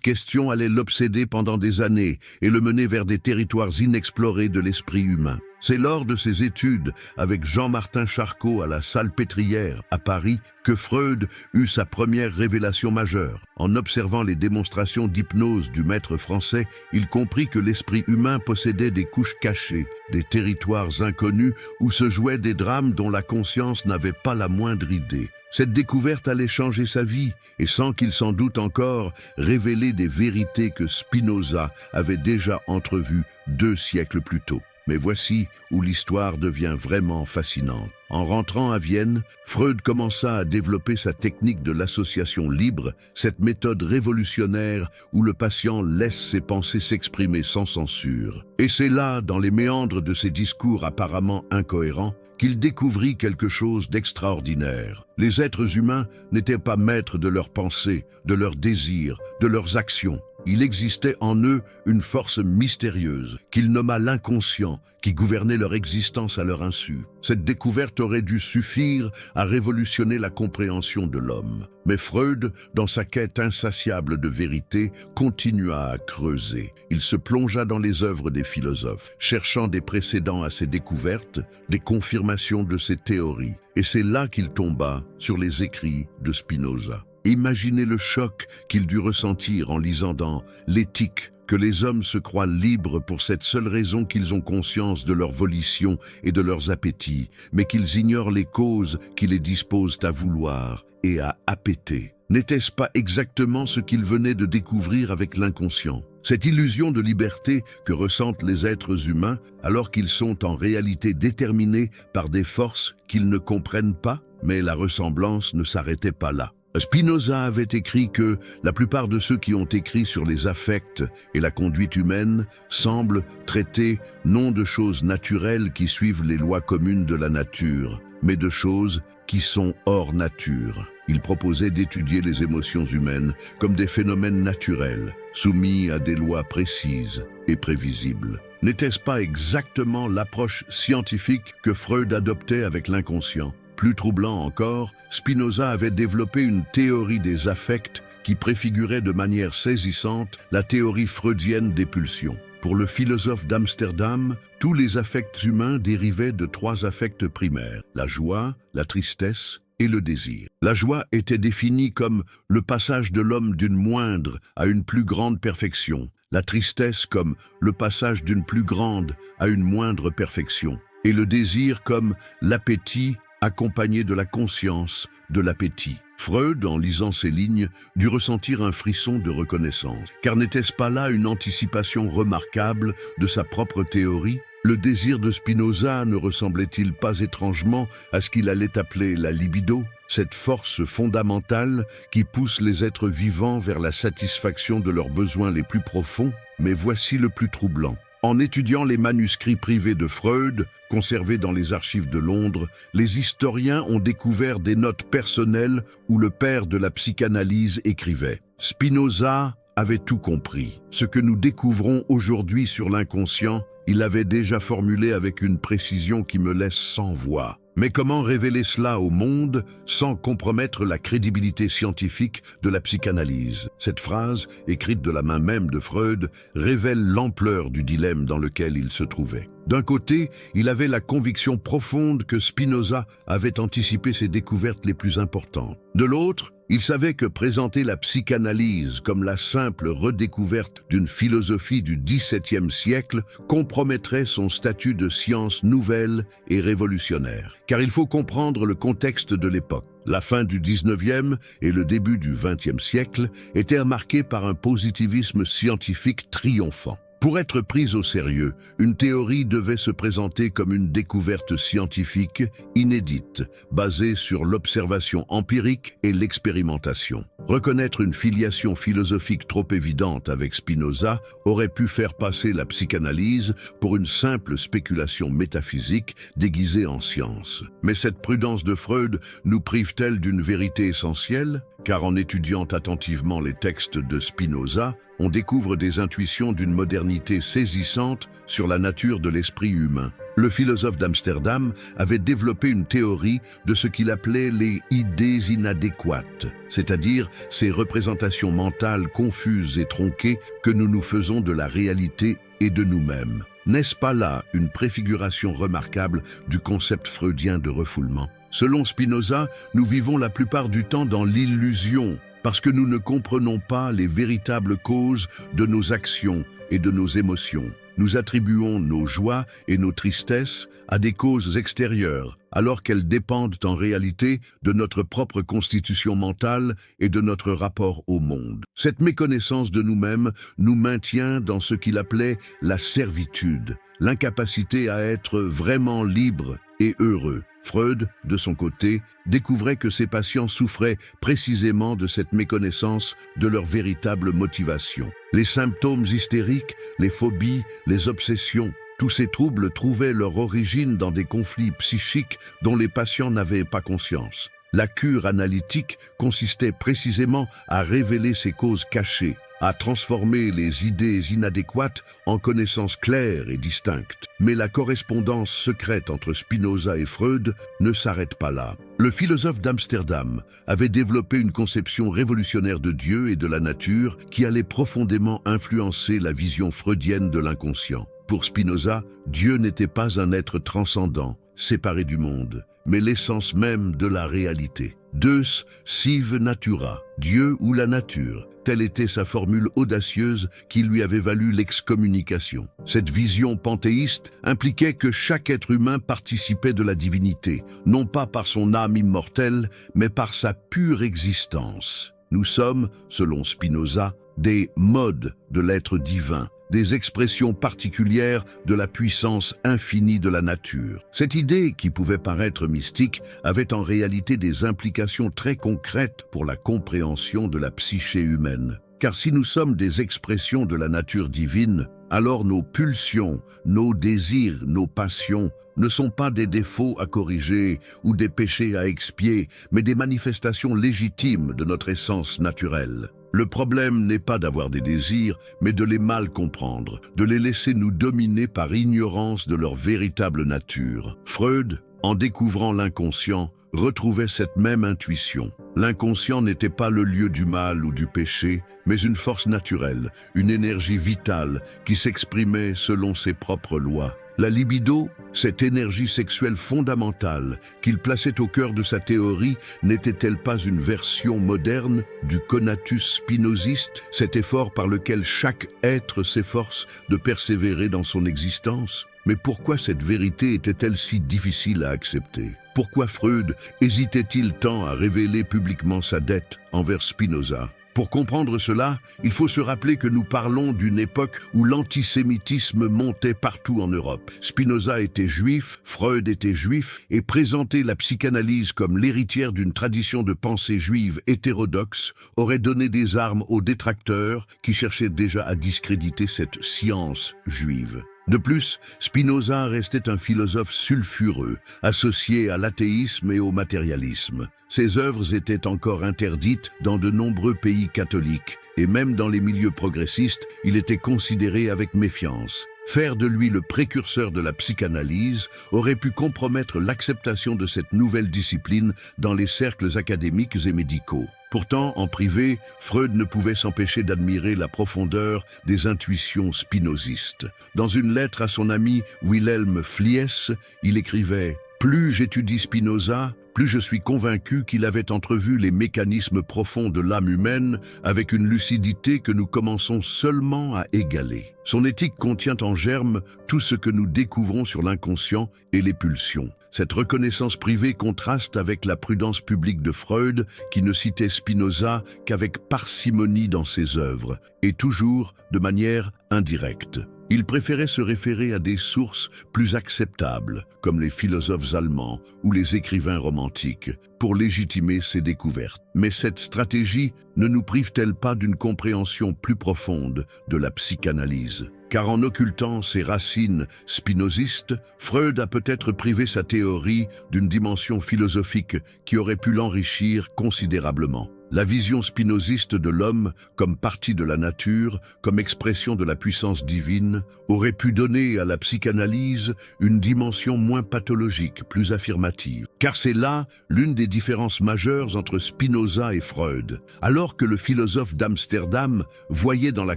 question allait l'obséder pendant des années et le mener vers des territoires inexplorés de l'esprit humain. C'est lors de ses études avec Jean-Martin Charcot à la Salpêtrière à Paris que Freud eut sa première révélation majeure. En observant les démonstrations d'hypnose du maître français, il comprit que l'esprit humain possédait des couches cachées, des territoires inconnus où se jouaient des drames dont la conscience n'avait pas la moindre idée. Cette découverte allait changer sa vie et, sans qu'il s'en doute encore, révéler des vérités que Spinoza avait déjà entrevues 2 siècles plus tôt. Mais voici où l'histoire devient vraiment fascinante. En rentrant à Vienne, Freud commença à développer sa technique de l'association libre, cette méthode révolutionnaire où le patient laisse ses pensées s'exprimer sans censure. Et c'est là, dans les méandres de ses discours apparemment incohérents, qu'il découvrit quelque chose d'extraordinaire. Les êtres humains n'étaient pas maîtres de leurs pensées, de leurs désirs, de leurs actions. Il existait en eux une force mystérieuse qu'il nomma l'inconscient, qui gouvernait leur existence à leur insu. Cette découverte aurait dû suffire à révolutionner la compréhension de l'homme. Mais Freud, dans sa quête insatiable de vérité, continua à creuser. Il se plongea dans les œuvres des philosophes, cherchant des précédents à ses découvertes, des confirmations de ses théories. Et c'est là qu'il tomba sur les écrits de Spinoza. Imaginez le choc qu'il dut ressentir en lisant dans l'Éthique que les hommes se croient libres pour cette seule raison qu'ils ont conscience de leur volition et de leurs appétits, mais qu'ils ignorent les causes qui les disposent à vouloir et à appéter. N'était-ce pas exactement ce qu'il venait de découvrir avec l'inconscient? Cette illusion de liberté que ressentent les êtres humains alors qu'ils sont en réalité déterminés par des forces qu'ils ne comprennent pas? Mais la ressemblance ne s'arrêtait pas là. Spinoza avait écrit que la plupart de ceux qui ont écrit sur les affects et la conduite humaine semblent traiter non de choses naturelles qui suivent les lois communes de la nature, mais de choses qui sont hors nature. Il proposait d'étudier les émotions humaines comme des phénomènes naturels, soumis à des lois précises et prévisibles. N'était-ce pas exactement l'approche scientifique que Freud adoptait avec l'inconscient? Plus troublant encore, Spinoza avait développé une théorie des affects qui préfigurait de manière saisissante la théorie freudienne des pulsions. Pour le philosophe d'Amsterdam, tous les affects humains dérivaient de 3 affects primaires, la joie, la tristesse et le désir. La joie était définie comme le passage de l'homme d'une moindre à une plus grande perfection, la tristesse comme le passage d'une plus grande à une moindre perfection, et le désir comme l'appétit accompagné de la conscience de l'appétit. Freud, en lisant ces lignes, dut ressentir un frisson de reconnaissance. Car n'était-ce pas là une anticipation remarquable de sa propre théorie? Le désir de Spinoza ne ressemblait-il pas étrangement à ce qu'il allait appeler la libido, cette force fondamentale qui pousse les êtres vivants vers la satisfaction de leurs besoins les plus profonds? Mais voici le plus troublant. En étudiant les manuscrits privés de Freud, conservés dans les archives de Londres, les historiens ont découvert des notes personnelles où le père de la psychanalyse écrivait « Spinoza avait tout compris. Ce que nous découvrons aujourd'hui sur l'inconscient, il avait déjà formulé avec une précision qui me laisse sans voix. Mais comment révéler cela au monde sans compromettre la crédibilité scientifique de la psychanalyse? Cette phrase, écrite de la main même de Freud, révèle l'ampleur du dilemme dans lequel il se trouvait. D'un côté, il avait la conviction profonde que Spinoza avait anticipé ses découvertes les plus importantes. De l'autre, il savait que présenter la psychanalyse comme la simple redécouverte d'une philosophie du XVIIe siècle compromettrait son statut de science nouvelle et révolutionnaire. Car il faut comprendre le contexte de l'époque. La fin du XIXe et le début du XXe siècle étaient marqués par un positivisme scientifique triomphant. Pour être prise au sérieux, une théorie devait se présenter comme une découverte scientifique inédite, basée sur l'observation empirique et l'expérimentation. Reconnaître une filiation philosophique trop évidente avec Spinoza aurait pu faire passer la psychanalyse pour une simple spéculation métaphysique déguisée en science. Mais cette prudence de Freud nous prive-t-elle d'une vérité essentielle? Car en étudiant attentivement les textes de Spinoza, on découvre des intuitions d'une modernité saisissante sur la nature de l'esprit humain. Le philosophe d'Amsterdam avait développé une théorie de ce qu'il appelait les idées inadéquates, c'est-à-dire ces représentations mentales confuses et tronquées que nous nous faisons de la réalité et de nous-mêmes. N'est-ce pas là une préfiguration remarquable du concept freudien de refoulement? Selon Spinoza, nous vivons la plupart du temps dans l'illusion parce que nous ne comprenons pas les véritables causes de nos actions et de nos émotions. Nous attribuons nos joies et nos tristesses à des causes extérieures, alors qu'elles dépendent en réalité de notre propre constitution mentale et de notre rapport au monde. Cette méconnaissance de nous-mêmes nous maintient dans ce qu'il appelait la servitude, l'incapacité à être vraiment libre et heureux. Freud, de son côté, découvrait que ses patients souffraient précisément de cette méconnaissance de leur véritable motivation. Les symptômes hystériques, les phobies, les obsessions, tous ces troubles trouvaient leur origine dans des conflits psychiques dont les patients n'avaient pas conscience. La cure analytique consistait précisément à révéler ces causes cachées, à transformer les idées inadéquates en connaissances claires et distinctes. Mais la correspondance secrète entre Spinoza et Freud ne s'arrête pas là. Le philosophe d'Amsterdam avait développé une conception révolutionnaire de Dieu et de la nature qui allait profondément influencer la vision freudienne de l'inconscient. Pour Spinoza, Dieu n'était pas un être transcendant, séparé du monde, mais l'essence même de la réalité. Deus sive natura, Dieu ou la nature, telle était sa formule audacieuse qui lui avait valu l'excommunication. Cette vision panthéiste impliquait que chaque être humain participait de la divinité, non pas par son âme immortelle, mais par sa pure existence. Nous sommes, selon Spinoza, des modes de l'être divin, des expressions particulières de la puissance infinie de la nature. Cette idée, qui pouvait paraître mystique, avait en réalité des implications très concrètes pour la compréhension de la psyché humaine. Car si nous sommes des expressions de la nature divine, alors nos pulsions, nos désirs, nos passions ne sont pas des défauts à corriger ou des péchés à expier, mais des manifestations légitimes de notre essence naturelle. Le problème n'est pas d'avoir des désirs, mais de les mal comprendre, de les laisser nous dominer par ignorance de leur véritable nature. Freud, en découvrant l'inconscient, retrouvait cette même intuition. L'inconscient n'était pas le lieu du mal ou du péché, mais une force naturelle, une énergie vitale qui s'exprimait selon ses propres lois. La libido, cette énergie sexuelle fondamentale qu'il plaçait au cœur de sa théorie, n'était-elle pas une version moderne du conatus spinoziste, cet effort par lequel chaque être s'efforce de persévérer dans son existence? Mais pourquoi cette vérité était-elle si difficile à accepter? Pourquoi Freud hésitait-il tant à révéler publiquement sa dette envers Spinoza? Pour comprendre cela, il faut se rappeler que nous parlons d'une époque où l'antisémitisme montait partout en Europe. Spinoza était juif, Freud était juif, et présenter la psychanalyse comme l'héritière d'une tradition de pensée juive hétérodoxe aurait donné des armes aux détracteurs qui cherchaient déjà à discréditer cette science juive. De plus, Spinoza restait un philosophe sulfureux, associé à l'athéisme et au matérialisme. Ses œuvres étaient encore interdites dans de nombreux pays catholiques, et même dans les milieux progressistes, il était considéré avec méfiance. Faire de lui le précurseur de la psychanalyse aurait pu compromettre l'acceptation de cette nouvelle discipline dans les cercles académiques et médicaux. Pourtant, en privé, Freud ne pouvait s'empêcher d'admirer la profondeur des intuitions spinozistes. Dans une lettre à son ami Wilhelm Fliess, il écrivait « Plus j'étudie Spinoza, plus je suis convaincu qu'il avait entrevu les mécanismes profonds de l'âme humaine avec une lucidité que nous commençons seulement à égaler. Son éthique contient en germe tout ce que nous découvrons sur l'inconscient et les pulsions. Cette reconnaissance privée contraste avec la prudence publique de Freud, qui ne citait Spinoza qu'avec parcimonie dans ses œuvres, et toujours de manière indirecte. Il préférait se référer à des sources plus acceptables, comme les philosophes allemands ou les écrivains romantiques, pour légitimer ses découvertes. Mais cette stratégie ne nous prive-t-elle pas d'une compréhension plus profonde de la psychanalyse ? Car en occultant ses racines spinozistes, Freud a peut-être privé sa théorie d'une dimension philosophique qui aurait pu l'enrichir considérablement. La vision spinoziste de l'homme comme partie de la nature, comme expression de la puissance divine, aurait pu donner à la psychanalyse une dimension moins pathologique, plus affirmative. Car c'est là l'une des différences majeures entre Spinoza et Freud. Alors que le philosophe d'Amsterdam voyait dans la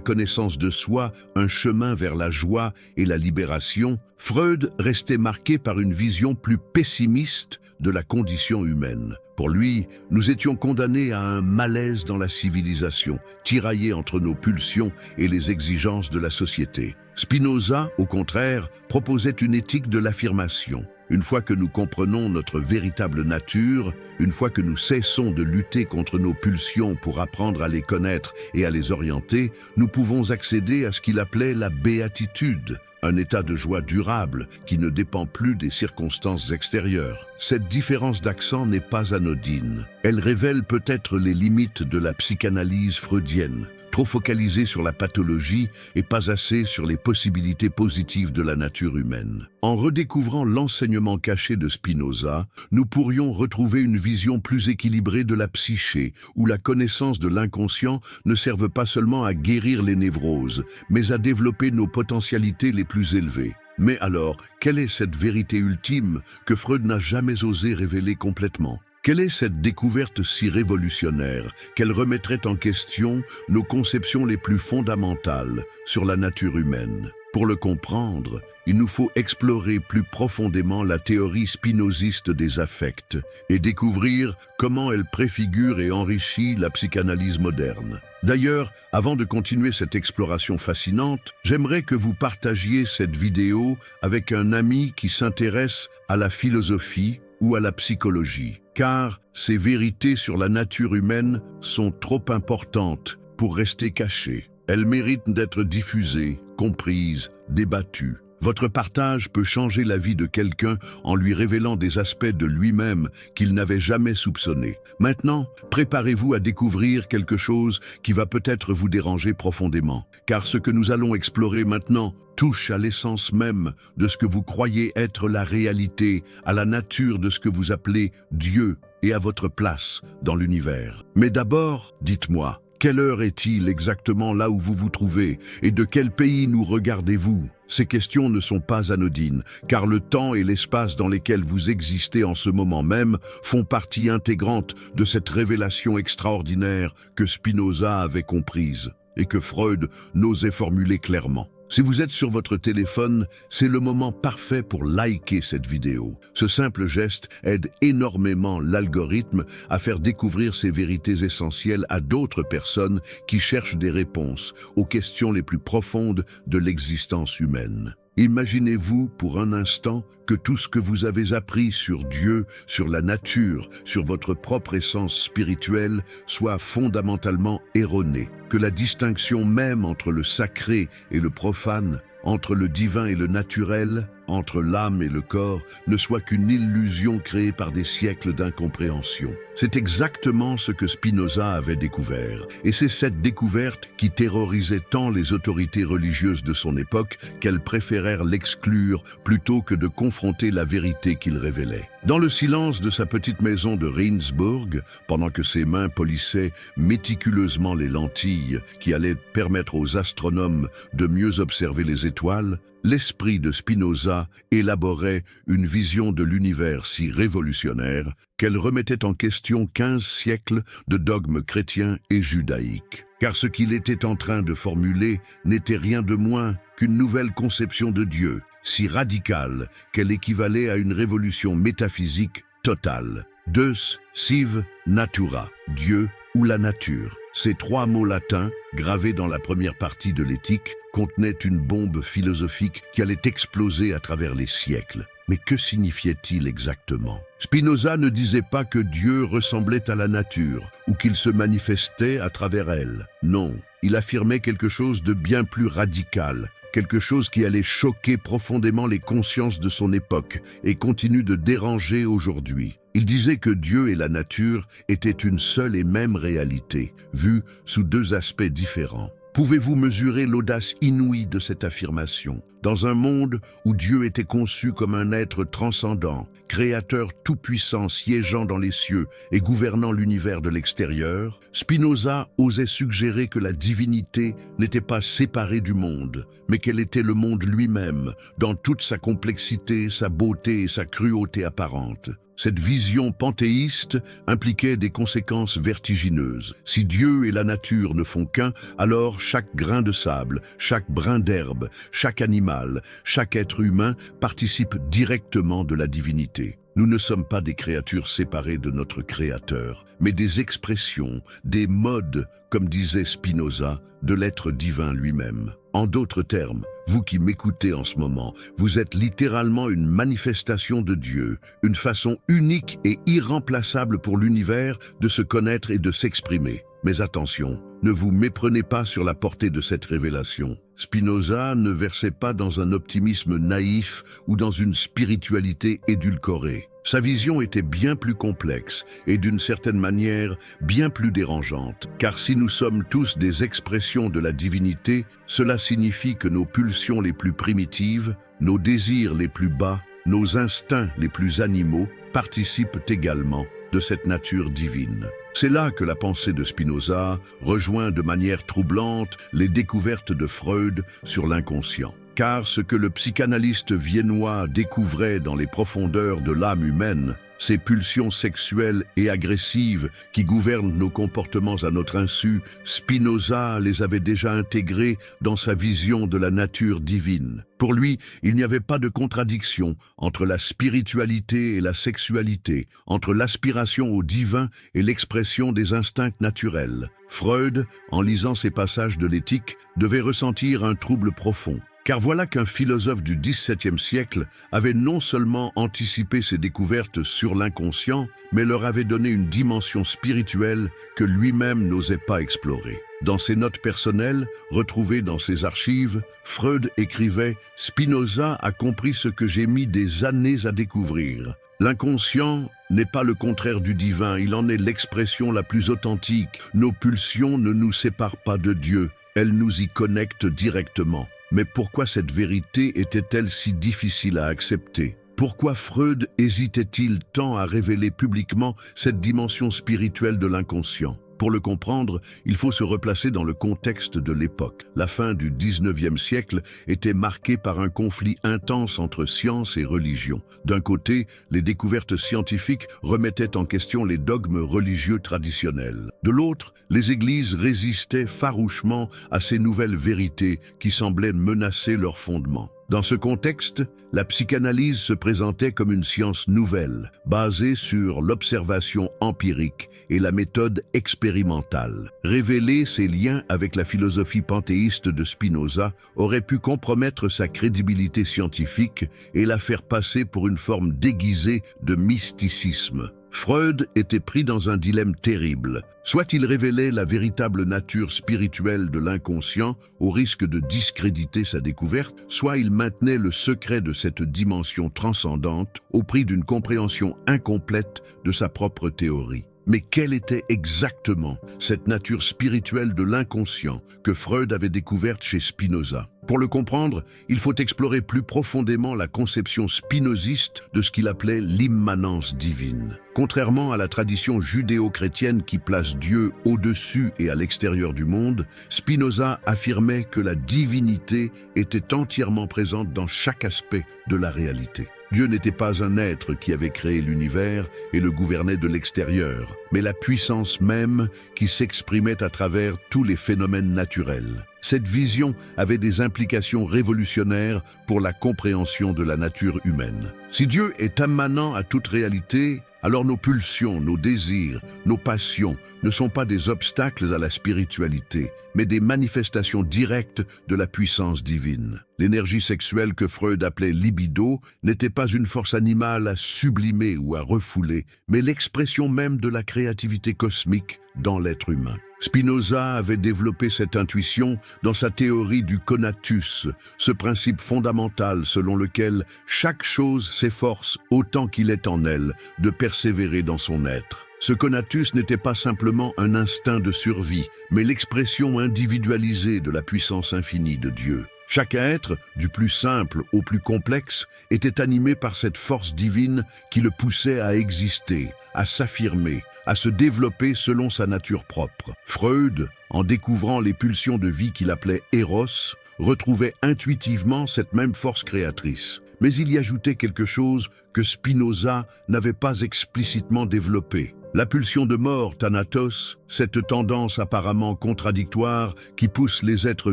connaissance de soi un chemin vers la joie et la libération, Freud restait marqué par une vision plus pessimiste de la condition humaine. Pour lui, nous étions condamnés à un malaise dans la civilisation, tiraillés entre nos pulsions et les exigences de la société. Spinoza, au contraire, proposait une éthique de l'affirmation. Une fois que nous comprenons notre véritable nature, une fois que nous cessons de lutter contre nos pulsions pour apprendre à les connaître et à les orienter, nous pouvons accéder à ce qu'il appelait la béatitude, un état de joie durable qui ne dépend plus des circonstances extérieures. Cette différence d'accent n'est pas anodine. Elle révèle peut-être les limites de la psychanalyse freudienne, trop focalisée sur la pathologie et pas assez sur les possibilités positives de la nature humaine. En redécouvrant l'enseignement caché de Spinoza, nous pourrions retrouver une vision plus équilibrée de la psyché, où la connaissance de l'inconscient ne serve pas seulement à guérir les névroses, mais à développer nos potentialités les plus élevées. Mais alors, quelle est cette vérité ultime que Freud n'a jamais osé révéler complètement ? Quelle est cette découverte si révolutionnaire qu'elle remettrait en question nos conceptions les plus fondamentales sur la nature humaine ? Pour le comprendre, il nous faut explorer plus profondément la théorie spinoziste des affects et découvrir comment elle préfigure et enrichit la psychanalyse moderne. D'ailleurs, avant de continuer cette exploration fascinante, j'aimerais que vous partagiez cette vidéo avec un ami qui s'intéresse à la philosophie ou à la psychologie, car ces vérités sur la nature humaine sont trop importantes pour rester cachées. Elles méritent d'être diffusées, comprises, débattues. Votre partage peut changer la vie de quelqu'un en lui révélant des aspects de lui-même qu'il n'avait jamais soupçonnés. Maintenant, préparez-vous à découvrir quelque chose qui va peut-être vous déranger profondément, car ce que nous allons explorer maintenant touche à l'essence même de ce que vous croyez être la réalité, à la nature de ce que vous appelez Dieu et à votre place dans l'univers. Mais d'abord, dites-moi, quelle heure est-il exactement là où vous vous trouvez et de quel pays nous regardez-vous ? Ces questions ne sont pas anodines, car le temps et l'espace dans lesquels vous existez en ce moment même font partie intégrante de cette révélation extraordinaire que Spinoza avait comprise et que Freud n'osait formuler clairement. Si vous êtes sur votre téléphone, c'est le moment parfait pour liker cette vidéo. Ce simple geste aide énormément l'algorithme à faire découvrir ces vérités essentielles à d'autres personnes qui cherchent des réponses aux questions les plus profondes de l'existence humaine. Imaginez-vous pour un instant que tout ce que vous avez appris sur Dieu, sur la nature, sur votre propre essence spirituelle soit fondamentalement erroné, que la distinction même entre le sacré et le profane, entre le divin et le naturel, entre l'âme et le corps, ne soit qu'une illusion créée par des siècles d'incompréhension. C'est exactement ce que Spinoza avait découvert, et c'est cette découverte qui terrorisait tant les autorités religieuses de son époque qu'elles préférèrent l'exclure plutôt que de confronter la vérité qu'il révélait. Dans le silence de sa petite maison de Rijnsburg, pendant que ses mains polissaient méticuleusement les lentilles qui allaient permettre aux astronomes de mieux observer les étoiles, l'esprit de Spinoza élaborait une vision de l'univers si révolutionnaire qu'elle remettait en question 15 siècles de dogmes chrétiens et judaïques. Car ce qu'il était en train de formuler n'était rien de moins qu'une nouvelle conception de Dieu, si radicale qu'elle équivalait à une révolution métaphysique totale. Deus, sive, natura, Dieu ou la nature. Ces trois mots latins, gravés dans la première partie de l'Éthique, contenaient une bombe philosophique qui allait exploser à travers les siècles. Mais que signifiait-il exactement? Spinoza ne disait pas que Dieu ressemblait à la nature ou qu'il se manifestait à travers elle. Non, il affirmait quelque chose de bien plus radical, quelque chose qui allait choquer profondément les consciences de son époque et continue de déranger aujourd'hui. Il disait que Dieu et la nature étaient une seule et même réalité, vue sous deux aspects différents. Pouvez-vous mesurer l'audace inouïe de cette affirmation? Dans un monde où Dieu était conçu comme un être transcendant, créateur tout-puissant siégeant dans les cieux et gouvernant l'univers de l'extérieur, Spinoza osait suggérer que la divinité n'était pas séparée du monde, mais qu'elle était le monde lui-même, dans toute sa complexité, sa beauté et sa cruauté apparente. Cette vision panthéiste impliquait des conséquences vertigineuses. Si Dieu et la nature ne font qu'un, alors chaque grain de sable, chaque brin d'herbe, chaque animal, chaque être humain participe directement de la divinité. Nous ne sommes pas des créatures séparées de notre Créateur, mais des expressions, des modes, comme disait Spinoza, de l'être divin lui-même. En d'autres termes, vous qui m'écoutez en ce moment, vous êtes littéralement une manifestation de Dieu, une façon unique et irremplaçable pour l'univers de se connaître et de s'exprimer. Mais attention, ne vous méprenez pas sur la portée de cette révélation. Spinoza ne versait pas dans un optimisme naïf ou dans une spiritualité édulcorée. Sa vision était bien plus complexe et d'une certaine manière bien plus dérangeante, car si nous sommes tous des expressions de la divinité, cela signifie que nos pulsions les plus primitives, nos désirs les plus bas, nos instincts les plus animaux participent également de cette nature divine. C'est là que la pensée de Spinoza rejoint de manière troublante les découvertes de Freud sur l'inconscient. Car ce que le psychanalyste viennois découvrait dans les profondeurs de l'âme humaine, ces pulsions sexuelles et agressives qui gouvernent nos comportements à notre insu, Spinoza les avait déjà intégrées dans sa vision de la nature divine. Pour lui, il n'y avait pas de contradiction entre la spiritualité et la sexualité, entre l'aspiration au divin et l'expression des instincts naturels. Freud, en lisant ces passages de l'Éthique, devait ressentir un trouble profond. Car voilà qu'un philosophe du XVIIe siècle avait non seulement anticipé ces découvertes sur l'inconscient, mais leur avait donné une dimension spirituelle que lui-même n'osait pas explorer. Dans ses notes personnelles, retrouvées dans ses archives, Freud écrivait « Spinoza a compris ce que j'ai mis des années à découvrir. L'inconscient n'est pas le contraire du divin, il en est l'expression la plus authentique. Nos pulsions ne nous séparent pas de Dieu, elles nous y connectent directement. » Mais pourquoi cette vérité était-elle si difficile à accepter? Pourquoi Freud hésitait-il tant à révéler publiquement cette dimension spirituelle de l'inconscient? Pour le comprendre, il faut se replacer dans le contexte de l'époque. La fin du XIXe siècle était marquée par un conflit intense entre science et religion. D'un côté, les découvertes scientifiques remettaient en question les dogmes religieux traditionnels. De l'autre, les églises résistaient farouchement à ces nouvelles vérités qui semblaient menacer leur fondement. Dans ce contexte, la psychanalyse se présentait comme une science nouvelle, basée sur l'observation empirique et la méthode expérimentale. Révéler ses liens avec la philosophie panthéiste de Spinoza aurait pu compromettre sa crédibilité scientifique et la faire passer pour une forme déguisée de mysticisme. Freud était pris dans un dilemme terrible. Soit il révélait la véritable nature spirituelle de l'inconscient au risque de discréditer sa découverte, soit il maintenait le secret de cette dimension transcendante au prix d'une compréhension incomplète de sa propre théorie. Mais quelle était exactement cette nature spirituelle de l'inconscient que Freud avait découverte chez Spinoza? Pour le comprendre, il faut explorer plus profondément la conception spinoziste de ce qu'il appelait l'immanence divine. Contrairement à la tradition judéo-chrétienne qui place Dieu au-dessus et à l'extérieur du monde, Spinoza affirmait que la divinité était entièrement présente dans chaque aspect de la réalité. Dieu n'était pas un être qui avait créé l'univers et le gouvernait de l'extérieur, mais la puissance même qui s'exprimait à travers tous les phénomènes naturels. Cette vision avait des implications révolutionnaires pour la compréhension de la nature humaine. Si Dieu est immanent à toute réalité, Alors nos pulsions, nos désirs, nos passions ne sont pas des obstacles à la spiritualité, mais des manifestations directes de la puissance divine. L'énergie sexuelle que Freud appelait libido n'était pas une force animale à sublimer ou à refouler, mais l'expression même de la créativité cosmique dans l'être humain. Spinoza avait développé cette intuition dans sa théorie du conatus, ce principe fondamental selon lequel chaque chose s'efforce autant qu'il est en elle de persévérer dans son être. Ce conatus n'était pas simplement un instinct de survie, mais l'expression individualisée de la puissance infinie de Dieu. Chaque être, du plus simple au plus complexe, était animé par cette force divine qui le poussait à exister, à s'affirmer, à se développer selon sa nature propre. Freud, en découvrant les pulsions de vie qu'il appelait Eros, retrouvait intuitivement cette même force créatrice. Mais il y ajoutait quelque chose que Spinoza n'avait pas explicitement développé. La pulsion de mort, Thanatos, cette tendance apparemment contradictoire qui pousse les êtres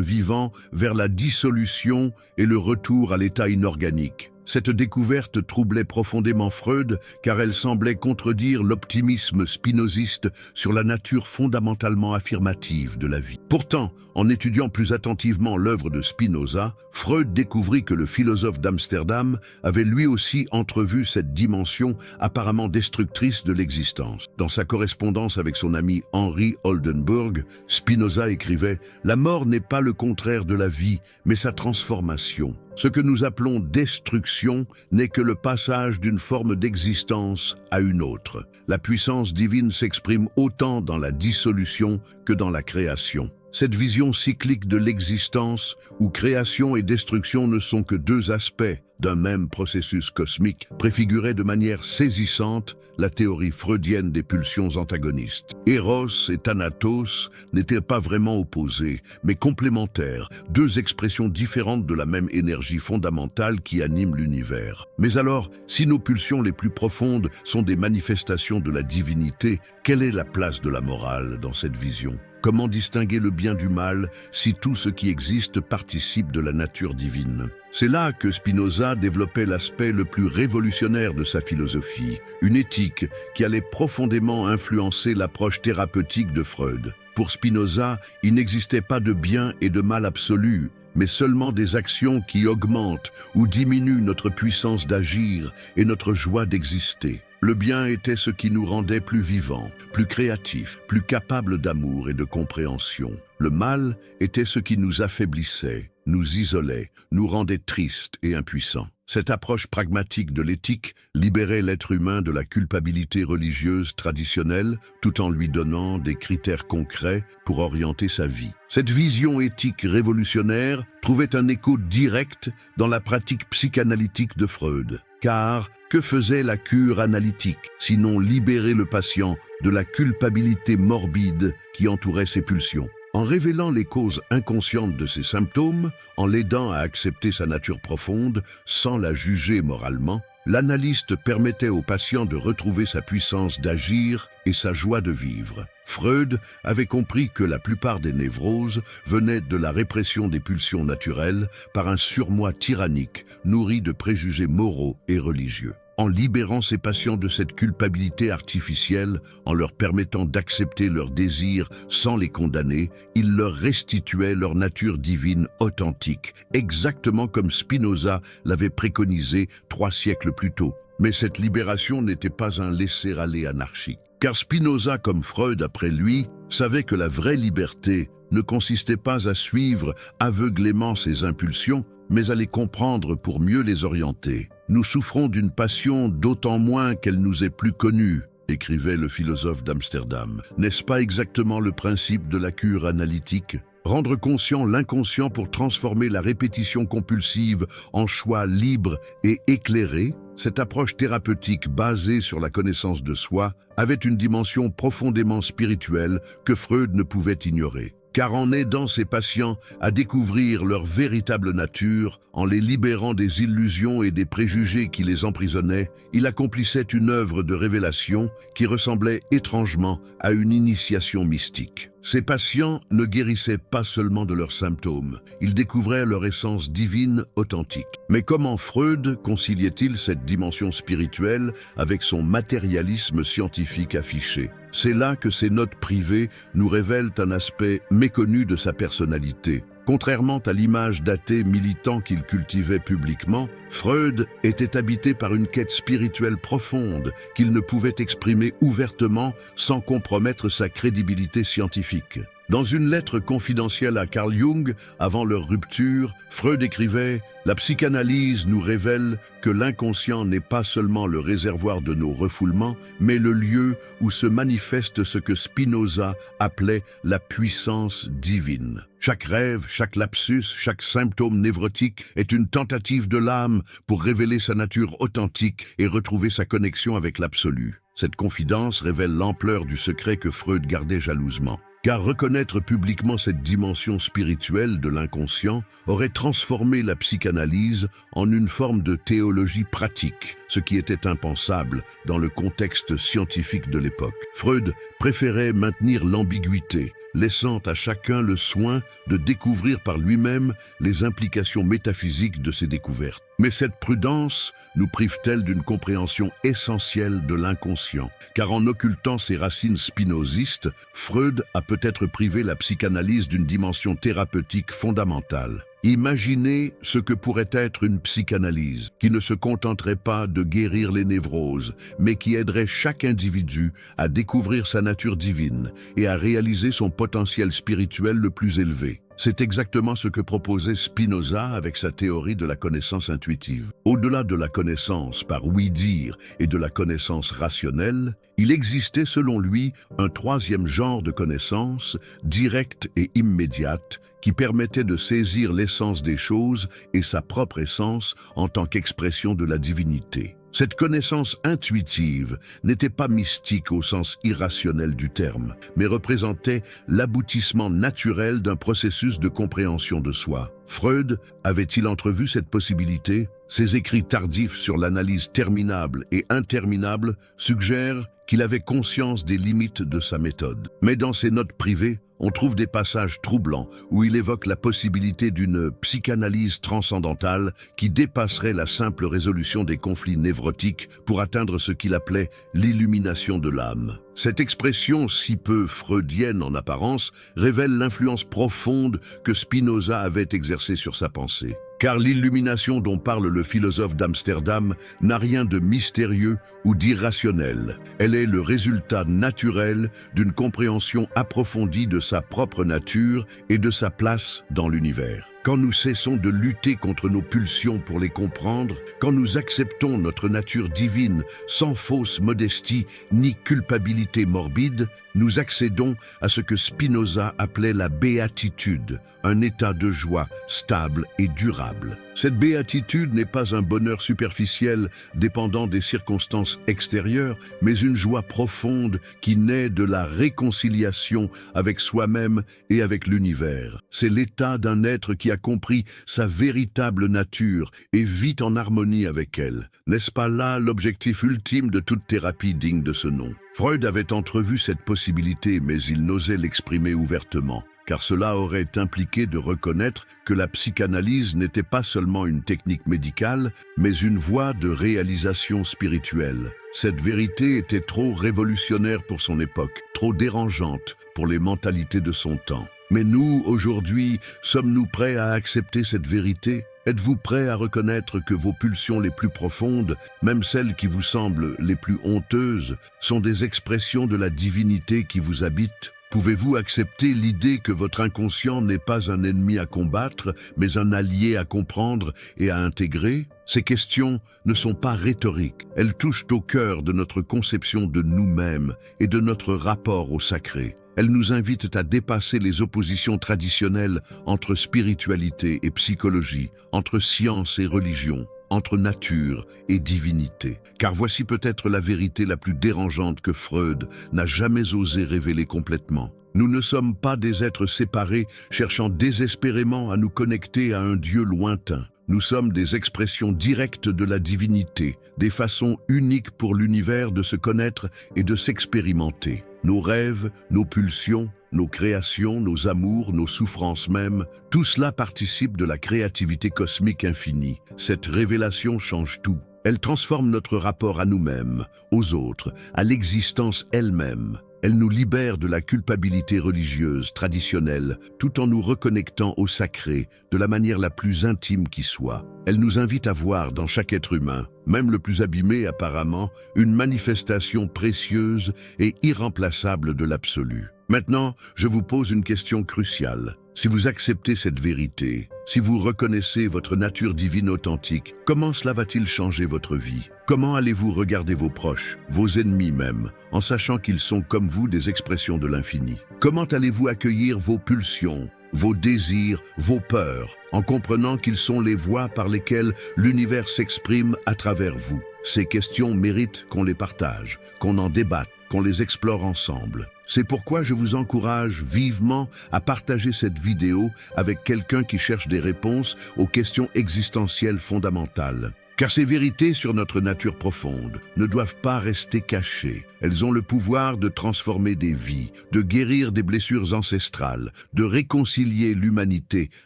vivants vers la dissolution et le retour à l'état inorganique. Cette découverte troublait profondément Freud car elle semblait contredire l'optimisme spinoziste sur la nature fondamentalement affirmative de la vie. Pourtant, en étudiant plus attentivement l'œuvre de Spinoza, Freud découvrit que le philosophe d'Amsterdam avait lui aussi entrevu cette dimension apparemment destructrice de l'existence. Dans sa correspondance avec son ami Henry Oldenburg, Spinoza écrivait « La mort n'est pas le contraire de la vie, mais sa transformation. Ce que nous appelons destruction n'est que le passage d'une forme d'existence à une autre. La puissance divine s'exprime autant dans la dissolution que dans la création. Cette vision cyclique de l'existence, où création et destruction ne sont que deux aspects d'un même processus cosmique, préfigurait de manière saisissante la théorie freudienne des pulsions antagonistes. Eros et Thanatos n'étaient pas vraiment opposés, mais complémentaires, deux expressions différentes de la même énergie fondamentale qui anime l'univers. Mais alors, si nos pulsions les plus profondes sont des manifestations de la divinité, quelle est la place de la morale dans cette vision ? Comment distinguer le bien du mal si tout ce qui existe participe de la nature divine ? C'est là que Spinoza développait l'aspect le plus révolutionnaire de sa philosophie, une éthique qui allait profondément influencer l'approche thérapeutique de Freud. Pour Spinoza, il n'existait pas de bien et de mal absolu, mais seulement des actions qui augmentent ou diminuent notre puissance d'agir et notre joie d'exister. Le bien était ce qui nous rendait plus vivants, plus créatifs, plus capables d'amour et de compréhension. Le mal était ce qui nous affaiblissait, nous isolait, nous rendait tristes et impuissants. Cette approche pragmatique de l'éthique libérait l'être humain de la culpabilité religieuse traditionnelle tout en lui donnant des critères concrets pour orienter sa vie. Cette vision éthique révolutionnaire trouvait un écho direct dans la pratique psychanalytique de Freud. Car que faisait la cure analytique, sinon libérer le patient de la culpabilité morbide qui entourait ses pulsions? En révélant les causes inconscientes de ses symptômes, en l'aidant à accepter sa nature profonde, sans la juger moralement, l'analyste permettait au patient de retrouver sa puissance d'agir et sa joie de vivre. Freud avait compris que la plupart des névroses venaient de la répression des pulsions naturelles par un surmoi tyrannique nourri de préjugés moraux et religieux. En libérant ses patients de cette culpabilité artificielle, en leur permettant d'accepter leurs désirs sans les condamner, il leur restituait leur nature divine authentique, exactement comme Spinoza l'avait préconisé 3 siècles plus tôt. Mais cette libération n'était pas un laisser-aller anarchique. Car Spinoza, comme Freud après lui, savait que la vraie liberté ne consistait pas à suivre aveuglément ses impulsions, mais à les comprendre pour mieux les orienter. Nous souffrons d'une passion d'autant moins qu'elle nous est plus connue, écrivait le philosophe d'Amsterdam. N'est-ce pas exactement le principe de la cure analytique ? Rendre conscient l'inconscient pour transformer la répétition compulsive en choix libre et éclairé, cette approche thérapeutique basée sur la connaissance de soi avait une dimension profondément spirituelle que Freud ne pouvait ignorer. Car en aidant ses patients à découvrir leur véritable nature, en les libérant des illusions et des préjugés qui les emprisonnaient, il accomplissait une œuvre de révélation qui ressemblait étrangement à une initiation mystique. Ces patients ne guérissaient pas seulement de leurs symptômes, ils découvraient leur essence divine authentique. Mais comment Freud conciliait-il cette dimension spirituelle avec son matérialisme scientifique affiché? C'est là que ses notes privées nous révèlent un aspect méconnu de sa personnalité. Contrairement à l'image d'athée militant qu'il cultivait publiquement, Freud était habité par une quête spirituelle profonde qu'il ne pouvait exprimer ouvertement sans compromettre sa crédibilité scientifique. Dans une lettre confidentielle à Carl Jung, avant leur rupture, Freud écrivait « La psychanalyse nous révèle que l'inconscient n'est pas seulement le réservoir de nos refoulements, mais le lieu où se manifeste ce que Spinoza appelait la puissance divine. Chaque rêve, chaque lapsus, chaque symptôme névrotique est une tentative de l'âme pour révéler sa nature authentique et retrouver sa connexion avec l'absolu. » Cette confidence révèle l'ampleur du secret que Freud gardait jalousement. Car reconnaître publiquement cette dimension spirituelle de l'inconscient aurait transformé la psychanalyse en une forme de théologie pratique, ce qui était impensable dans le contexte scientifique de l'époque. Freud préférait maintenir l'ambiguïté, laissant à chacun le soin de découvrir par lui-même les implications métaphysiques de ses découvertes. Mais cette prudence nous prive-t-elle d'une compréhension essentielle de l'inconscient? Car en occultant ses racines spinozistes, Freud a peut-être privé la psychanalyse d'une dimension thérapeutique fondamentale. Imaginez ce que pourrait être une psychanalyse qui ne se contenterait pas de guérir les névroses, mais qui aiderait chaque individu à découvrir sa nature divine et à réaliser son potentiel spirituel le plus élevé. C'est exactement ce que proposait Spinoza avec sa théorie de la connaissance intuitive. Au-delà de la connaissance par ouï-dire et de la connaissance rationnelle, il existait selon lui un troisième genre de connaissance, directe et immédiate, qui permettait de saisir l'essence des choses et sa propre essence en tant qu'expression de la divinité. Cette connaissance intuitive n'était pas mystique au sens irrationnel du terme, mais représentait l'aboutissement naturel d'un processus de compréhension de soi. Freud avait-il entrevu cette possibilité? Ses écrits tardifs sur l'analyse terminable et interminable suggèrent qu'il avait conscience des limites de sa méthode. Mais dans ses notes privées, on trouve des passages troublants où il évoque la possibilité d'une psychanalyse transcendantale qui dépasserait la simple résolution des conflits névrotiques pour atteindre ce qu'il appelait l'illumination de l'âme. Cette expression, si peu freudienne en apparence, révèle l'influence profonde que Spinoza avait exercée sur sa pensée. Car l'illumination dont parle le philosophe d'Amsterdam n'a rien de mystérieux ou d'irrationnel. Elle est le résultat naturel d'une compréhension approfondie de sa propre nature et de sa place dans l'univers. Quand nous cessons de lutter contre nos pulsions pour les comprendre, quand nous acceptons notre nature divine sans fausse modestie ni culpabilité morbide, nous accédons à ce que Spinoza appelait la béatitude, un état de joie stable et durable. Cette béatitude n'est pas un bonheur superficiel dépendant des circonstances extérieures, mais une joie profonde qui naît de la réconciliation avec soi-même et avec l'univers. C'est l'état d'un être qui a compris sa véritable nature et vit en harmonie avec elle. N'est-ce pas là l'objectif ultime de toute thérapie digne de ce nom? Freud avait entrevu cette possibilité, mais il n'osait l'exprimer ouvertement, car cela aurait impliqué de reconnaître que la psychanalyse n'était pas seulement une technique médicale, mais une voie de réalisation spirituelle. Cette vérité était trop révolutionnaire pour son époque, trop dérangeante pour les mentalités de son temps. Mais nous, aujourd'hui, sommes-nous prêts à accepter cette vérité? Êtes-vous prêts à reconnaître que vos pulsions les plus profondes, même celles qui vous semblent les plus honteuses, sont des expressions de la divinité qui vous habite? Pouvez-vous accepter l'idée que votre inconscient n'est pas un ennemi à combattre, mais un allié à comprendre et à intégrer? Ces questions ne sont pas rhétoriques, elles touchent au cœur de notre conception de nous-mêmes et de notre rapport au sacré. Elles nous invitent à dépasser les oppositions traditionnelles entre spiritualité et psychologie, entre science et religion, entre nature et divinité. Car voici peut-être la vérité la plus dérangeante que Freud n'a jamais osé révéler complètement. Nous ne sommes pas des êtres séparés cherchant désespérément à nous connecter à un Dieu lointain. Nous sommes des expressions directes de la divinité, des façons uniques pour l'univers de se connaître et de s'expérimenter. Nos rêves, nos pulsions, nos créations, nos amours, nos souffrances même, tout cela participe de la créativité cosmique infinie. Cette révélation change tout. Elle transforme notre rapport à nous-mêmes, aux autres, à l'existence elle-même. Elle nous libère de la culpabilité religieuse traditionnelle, tout en nous reconnectant au sacré de la manière la plus intime qui soit. Elle nous invite à voir dans chaque être humain, même le plus abîmé apparemment, une manifestation précieuse et irremplaçable de l'absolu. Maintenant, je vous pose une question cruciale. Si vous acceptez cette vérité, si vous reconnaissez votre nature divine authentique, comment cela va-t-il changer votre vie? Comment allez-vous regarder vos proches, vos ennemis même, en sachant qu'ils sont comme vous des expressions de l'infini? Comment allez-vous accueillir vos pulsions, vos désirs, vos peurs, en comprenant qu'ils sont les voies par lesquelles l'univers s'exprime à travers vous? Ces questions méritent qu'on les partage, qu'on en débatte, qu'on les explore ensemble. C'est pourquoi je vous encourage vivement à partager cette vidéo avec quelqu'un qui cherche des réponses aux questions existentielles fondamentales. Car ces vérités sur notre nature profonde ne doivent pas rester cachées. Elles ont le pouvoir de transformer des vies, de guérir des blessures ancestrales, de réconcilier l'humanité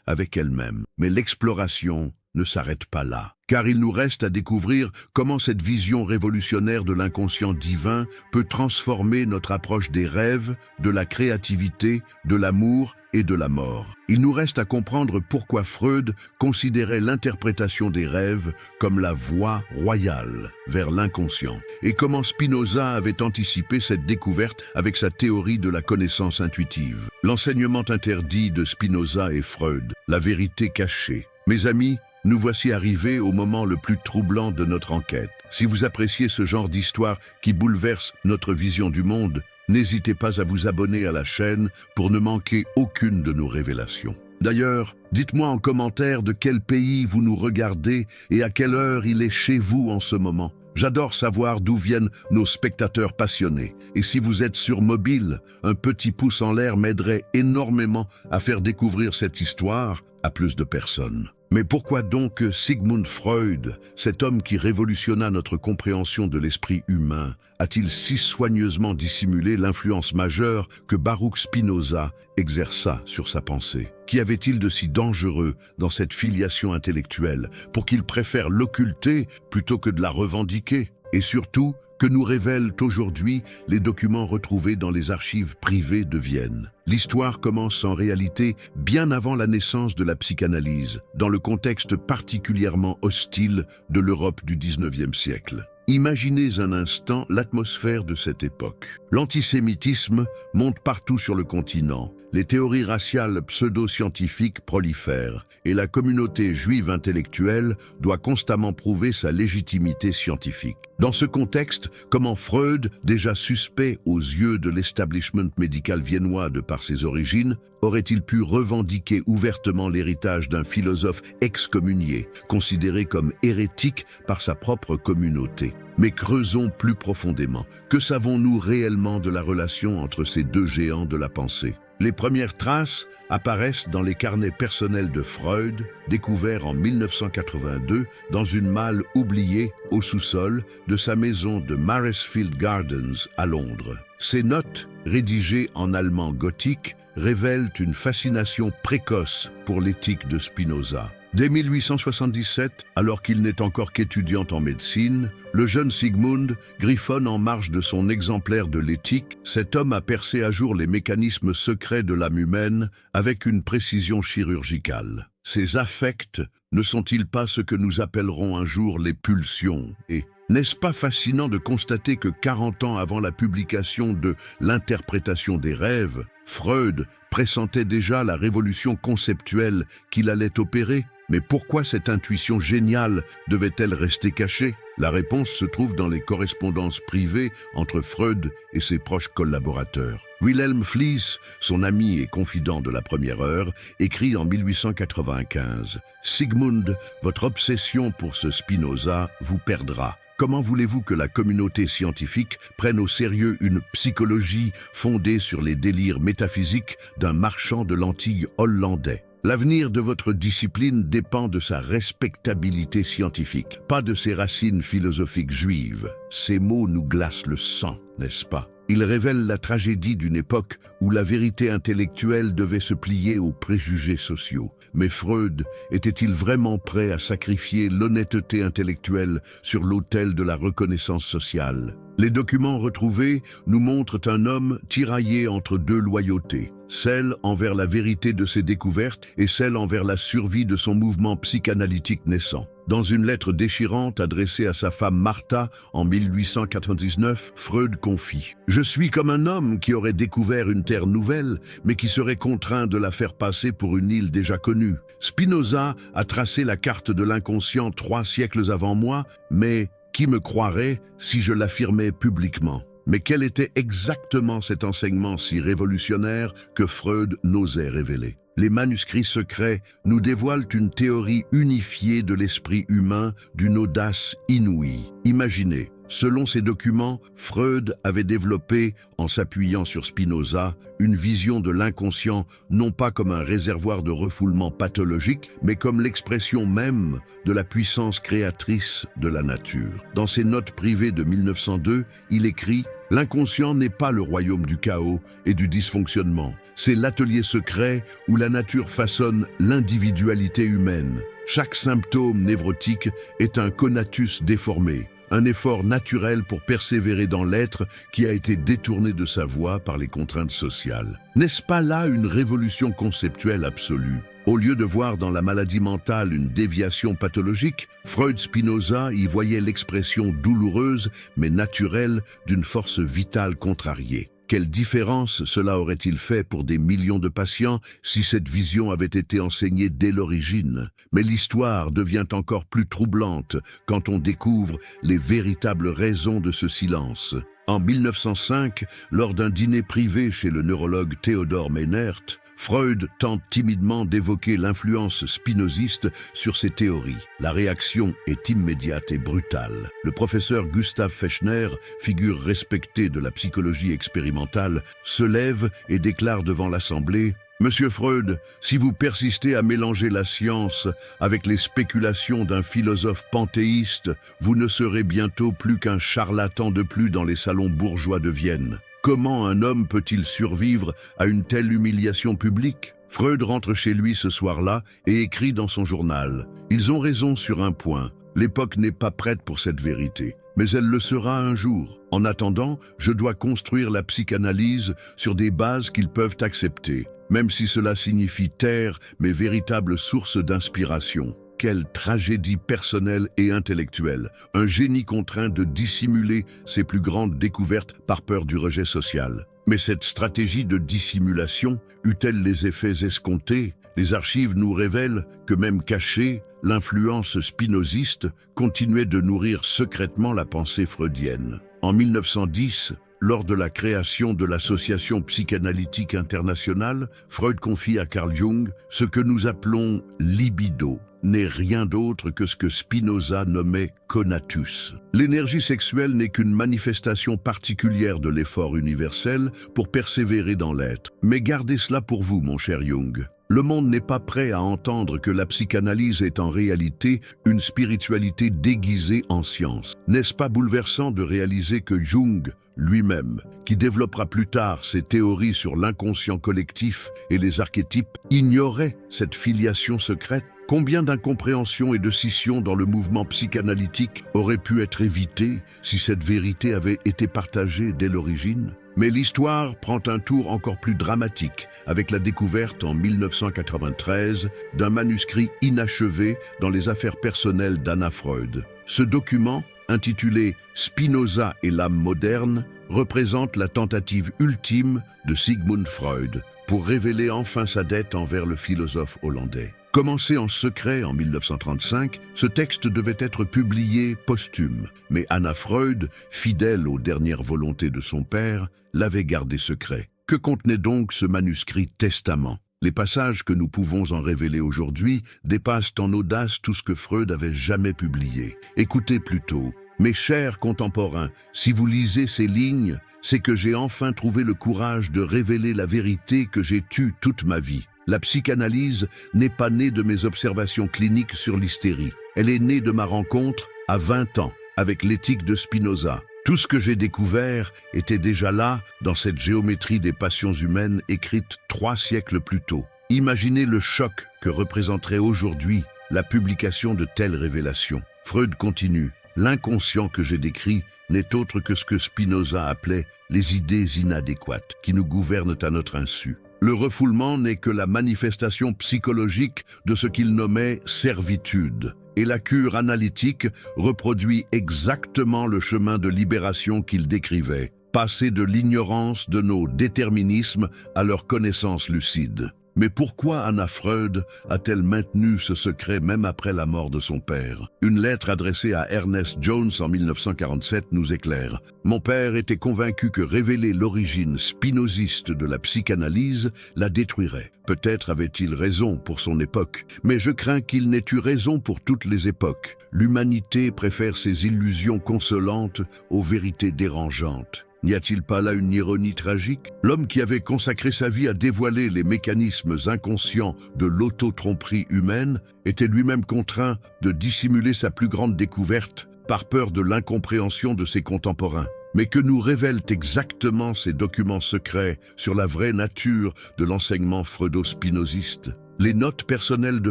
avec elle-même. Mais l'exploration ne s'arrête pas là, car il nous reste à découvrir comment cette vision révolutionnaire de l'inconscient divin peut transformer notre approche des rêves, de la créativité, de l'amour et de la mort. Il nous reste à comprendre pourquoi Freud considérait l'interprétation des rêves comme la voie royale vers l'inconscient, et comment Spinoza avait anticipé cette découverte avec sa théorie de la connaissance intuitive. L'enseignement interdit de Spinoza et Freud, la vérité cachée. Mes amis, nous voici arrivés au moment le plus troublant de notre enquête. Si vous appréciez ce genre d'histoire qui bouleverse notre vision du monde, n'hésitez pas à vous abonner à la chaîne pour ne manquer aucune de nos révélations. D'ailleurs, dites-moi en commentaire de quel pays vous nous regardez et à quelle heure il est chez vous en ce moment. J'adore savoir d'où viennent nos spectateurs passionnés. Et si vous êtes sur mobile, un petit pouce en l'air m'aiderait énormément à faire découvrir cette histoire à plus de personnes. Mais pourquoi donc Sigmund Freud, cet homme qui révolutionna notre compréhension de l'esprit humain, a-t-il si soigneusement dissimulé l'influence majeure que Baruch Spinoza exerça sur sa pensée? Qu'y avait-il de si dangereux dans cette filiation intellectuelle pour qu'il préfère l'occulter plutôt que de la revendiquer? Et surtout, que nous révèlent aujourd'hui les documents retrouvés dans les archives privées de Vienne. L'histoire commence en réalité bien avant la naissance de la psychanalyse, dans le contexte particulièrement hostile de l'Europe du XIXe siècle. Imaginez un instant l'atmosphère de cette époque. L'antisémitisme monte partout sur le continent, les théories raciales pseudo-scientifiques prolifèrent, et la communauté juive intellectuelle doit constamment prouver sa légitimité scientifique. Dans ce contexte, comment Freud, déjà suspect aux yeux de l'establishment médical viennois de par ses origines, aurait-il pu revendiquer ouvertement l'héritage d'un philosophe excommunié, considéré comme hérétique par sa propre communauté? Mais creusons plus profondément. Que savons-nous réellement de la relation entre ces deux géants de la pensée? Les premières traces apparaissent dans les carnets personnels de Freud, découverts en 1982 dans une malle oubliée au sous-sol de sa maison de Maresfield Gardens à Londres. Ces notes, rédigées en allemand gothique, révèlent une fascination précoce pour l'éthique de Spinoza. Dès 1877, alors qu'il n'est encore qu'étudiant en médecine, le jeune Sigmund griffonne en marge de son exemplaire de l'éthique. Cet homme a percé à jour les mécanismes secrets de l'âme humaine avec une précision chirurgicale. Ces affects ne sont-ils pas ce que nous appellerons un jour les pulsions? Et n'est-ce pas fascinant de constater que 40 ans avant la publication de L'interprétation des rêves, Freud pressentait déjà la révolution conceptuelle qu'il allait opérer? Mais pourquoi cette intuition géniale devait-elle rester cachée? La réponse se trouve dans les correspondances privées entre Freud et ses proches collaborateurs. Wilhelm Fliess, son ami et confident de la première heure, écrit en 1895 « Sigmund, votre obsession pour ce Spinoza vous perdra. Comment voulez-vous que la communauté scientifique prenne au sérieux une psychologie fondée sur les délires métaphysiques d'un marchand de lentilles hollandais? L'avenir de votre discipline dépend de sa respectabilité scientifique, pas de ses racines philosophiques juives. » Ces mots nous glacent le sang, n'est-ce pas? Il révèle la tragédie d'une époque où la vérité intellectuelle devait se plier aux préjugés sociaux. Mais Freud était-il vraiment prêt à sacrifier l'honnêteté intellectuelle sur l'autel de la reconnaissance sociale? Les documents retrouvés nous montrent un homme tiraillé entre deux loyautés, celle envers la vérité de ses découvertes et celle envers la survie de son mouvement psychanalytique naissant. Dans une lettre déchirante adressée à sa femme Martha en 1899, Freud confie « Je suis comme un homme qui aurait découvert une terre nouvelle, mais qui serait contraint de la faire passer pour une île déjà connue. Spinoza a tracé la carte de l'inconscient 3 siècles avant moi, mais qui me croirait si je l'affirmais publiquement ?» Mais quel était exactement cet enseignement si révolutionnaire que Freud n'osait révéler? Les manuscrits secrets nous dévoilent une théorie unifiée de l'esprit humain d'une audace inouïe. Imaginez, selon ces documents, Freud avait développé, en s'appuyant sur Spinoza, une vision de l'inconscient non pas comme un réservoir de refoulement pathologique, mais comme l'expression même de la puissance créatrice de la nature. Dans ses notes privées de 1902, il écrit « L'inconscient n'est pas le royaume du chaos et du dysfonctionnement. C'est l'atelier secret où la nature façonne l'individualité humaine. Chaque symptôme névrotique est un conatus déformé, un effort naturel pour persévérer dans l'être qui a été détourné de sa voie par les contraintes sociales. » N'est-ce pas là une révolution conceptuelle absolue? Au lieu de voir dans la maladie mentale une déviation pathologique, Freud-Spinoza y voyait l'expression douloureuse mais naturelle d'une force vitale contrariée. Quelle différence cela aurait-il fait pour des millions de patients si cette vision avait été enseignée dès l'origine? Mais l'histoire devient encore plus troublante quand on découvre les véritables raisons de ce silence. En 1905, lors d'un dîner privé chez le neurologue Theodor Meinert, Freud tente timidement d'évoquer l'influence spinoziste sur ses théories. La réaction est immédiate et brutale. Le professeur Gustav Fechner, figure respectée de la psychologie expérimentale, se lève et déclare devant l'Assemblée « Monsieur Freud, si vous persistez à mélanger la science avec les spéculations d'un philosophe panthéiste, vous ne serez bientôt plus qu'un charlatan de plus dans les salons bourgeois de Vienne. Comment un homme peut-il survivre à une telle humiliation publique ? » Freud rentre chez lui ce soir-là et écrit dans son journal « Ils ont raison sur un point, l'époque n'est pas prête pour cette vérité, mais elle le sera un jour. En attendant, je dois construire la psychanalyse sur des bases qu'ils peuvent accepter, même si cela signifie taire mes véritables sources d'inspiration. » Quelle tragédie personnelle et intellectuelle, un génie contraint de dissimuler ses plus grandes découvertes par peur du rejet social. Mais cette stratégie de dissimulation eut-elle les effets escomptés? Les archives nous révèlent que même cachée, l'influence spinoziste continuait de nourrir secrètement la pensée freudienne. En 1910, lors de la création de l'Association psychanalytique internationale, Freud confie à Carl Jung ce que nous appelons libido n'est rien d'autre que ce que Spinoza nommait conatus. L'énergie sexuelle n'est qu'une manifestation particulière de l'effort universel pour persévérer dans l'être. Mais gardez cela pour vous, mon cher Jung. Le monde n'est pas prêt à entendre que la psychanalyse est en réalité une spiritualité déguisée en science. N'est-ce pas bouleversant de réaliser que Jung, lui-même, qui développera plus tard ses théories sur l'inconscient collectif et les archétypes, ignorait cette filiation secrète? Combien d'incompréhensions et de scissions dans le mouvement psychanalytique auraient pu être évitées si cette vérité avait été partagée dès l'origine? Mais l'histoire prend un tour encore plus dramatique avec la découverte en 1993 d'un manuscrit inachevé dans les affaires personnelles d'Anna Freud. Ce document, intitulé « Spinoza et l'âme moderne », représente la tentative ultime de Sigmund Freud pour révéler enfin sa dette envers le philosophe hollandais. Commencé en secret en 1935, ce texte devait être publié posthume, mais Anna Freud, fidèle aux dernières volontés de son père, l'avait gardé secret. Que contenait donc ce manuscrit testament? Les passages que nous pouvons en révéler aujourd'hui dépassent en audace tout ce que Freud avait jamais publié. Écoutez plutôt. Mes chers contemporains, si vous lisez ces lignes, c'est que j'ai enfin trouvé le courage de révéler la vérité que j'ai tue toute ma vie. La psychanalyse n'est pas née de mes observations cliniques sur l'hystérie. Elle est née de ma rencontre, à 20 ans, avec l'éthique de Spinoza. Tout ce que j'ai découvert était déjà là, dans cette géométrie des passions humaines écrite 3 siècles plus tôt. Imaginez le choc que représenterait aujourd'hui la publication de telles révélations. Freud continue. L'inconscient que j'ai décrit n'est autre que ce que Spinoza appelait les idées inadéquates qui nous gouvernent à notre insu. Le refoulement n'est que la manifestation psychologique de ce qu'il nommait servitude. Et la cure analytique reproduit exactement le chemin de libération qu'il décrivait, passer de l'ignorance de nos déterminismes à leur connaissance lucide. Mais pourquoi Anna Freud a-t-elle maintenu ce secret même après la mort de son père? Une lettre adressée à Ernest Jones en 1947 nous éclaire. « Mon père était convaincu que révéler l'origine spinoziste de la psychanalyse la détruirait. Peut-être avait-il raison pour son époque, mais je crains qu'il n'ait eu raison pour toutes les époques. L'humanité préfère ses illusions consolantes aux vérités dérangeantes. N'y a-t-il pas là une ironie tragique? L'homme qui avait consacré sa vie à dévoiler les mécanismes inconscients de l'auto-tromperie humaine était lui-même contraint de dissimuler sa plus grande découverte par peur de l'incompréhension de ses contemporains. Mais que nous révèlent exactement ces documents secrets sur la vraie nature de l'enseignement freudo-spinoziste? Les notes personnelles de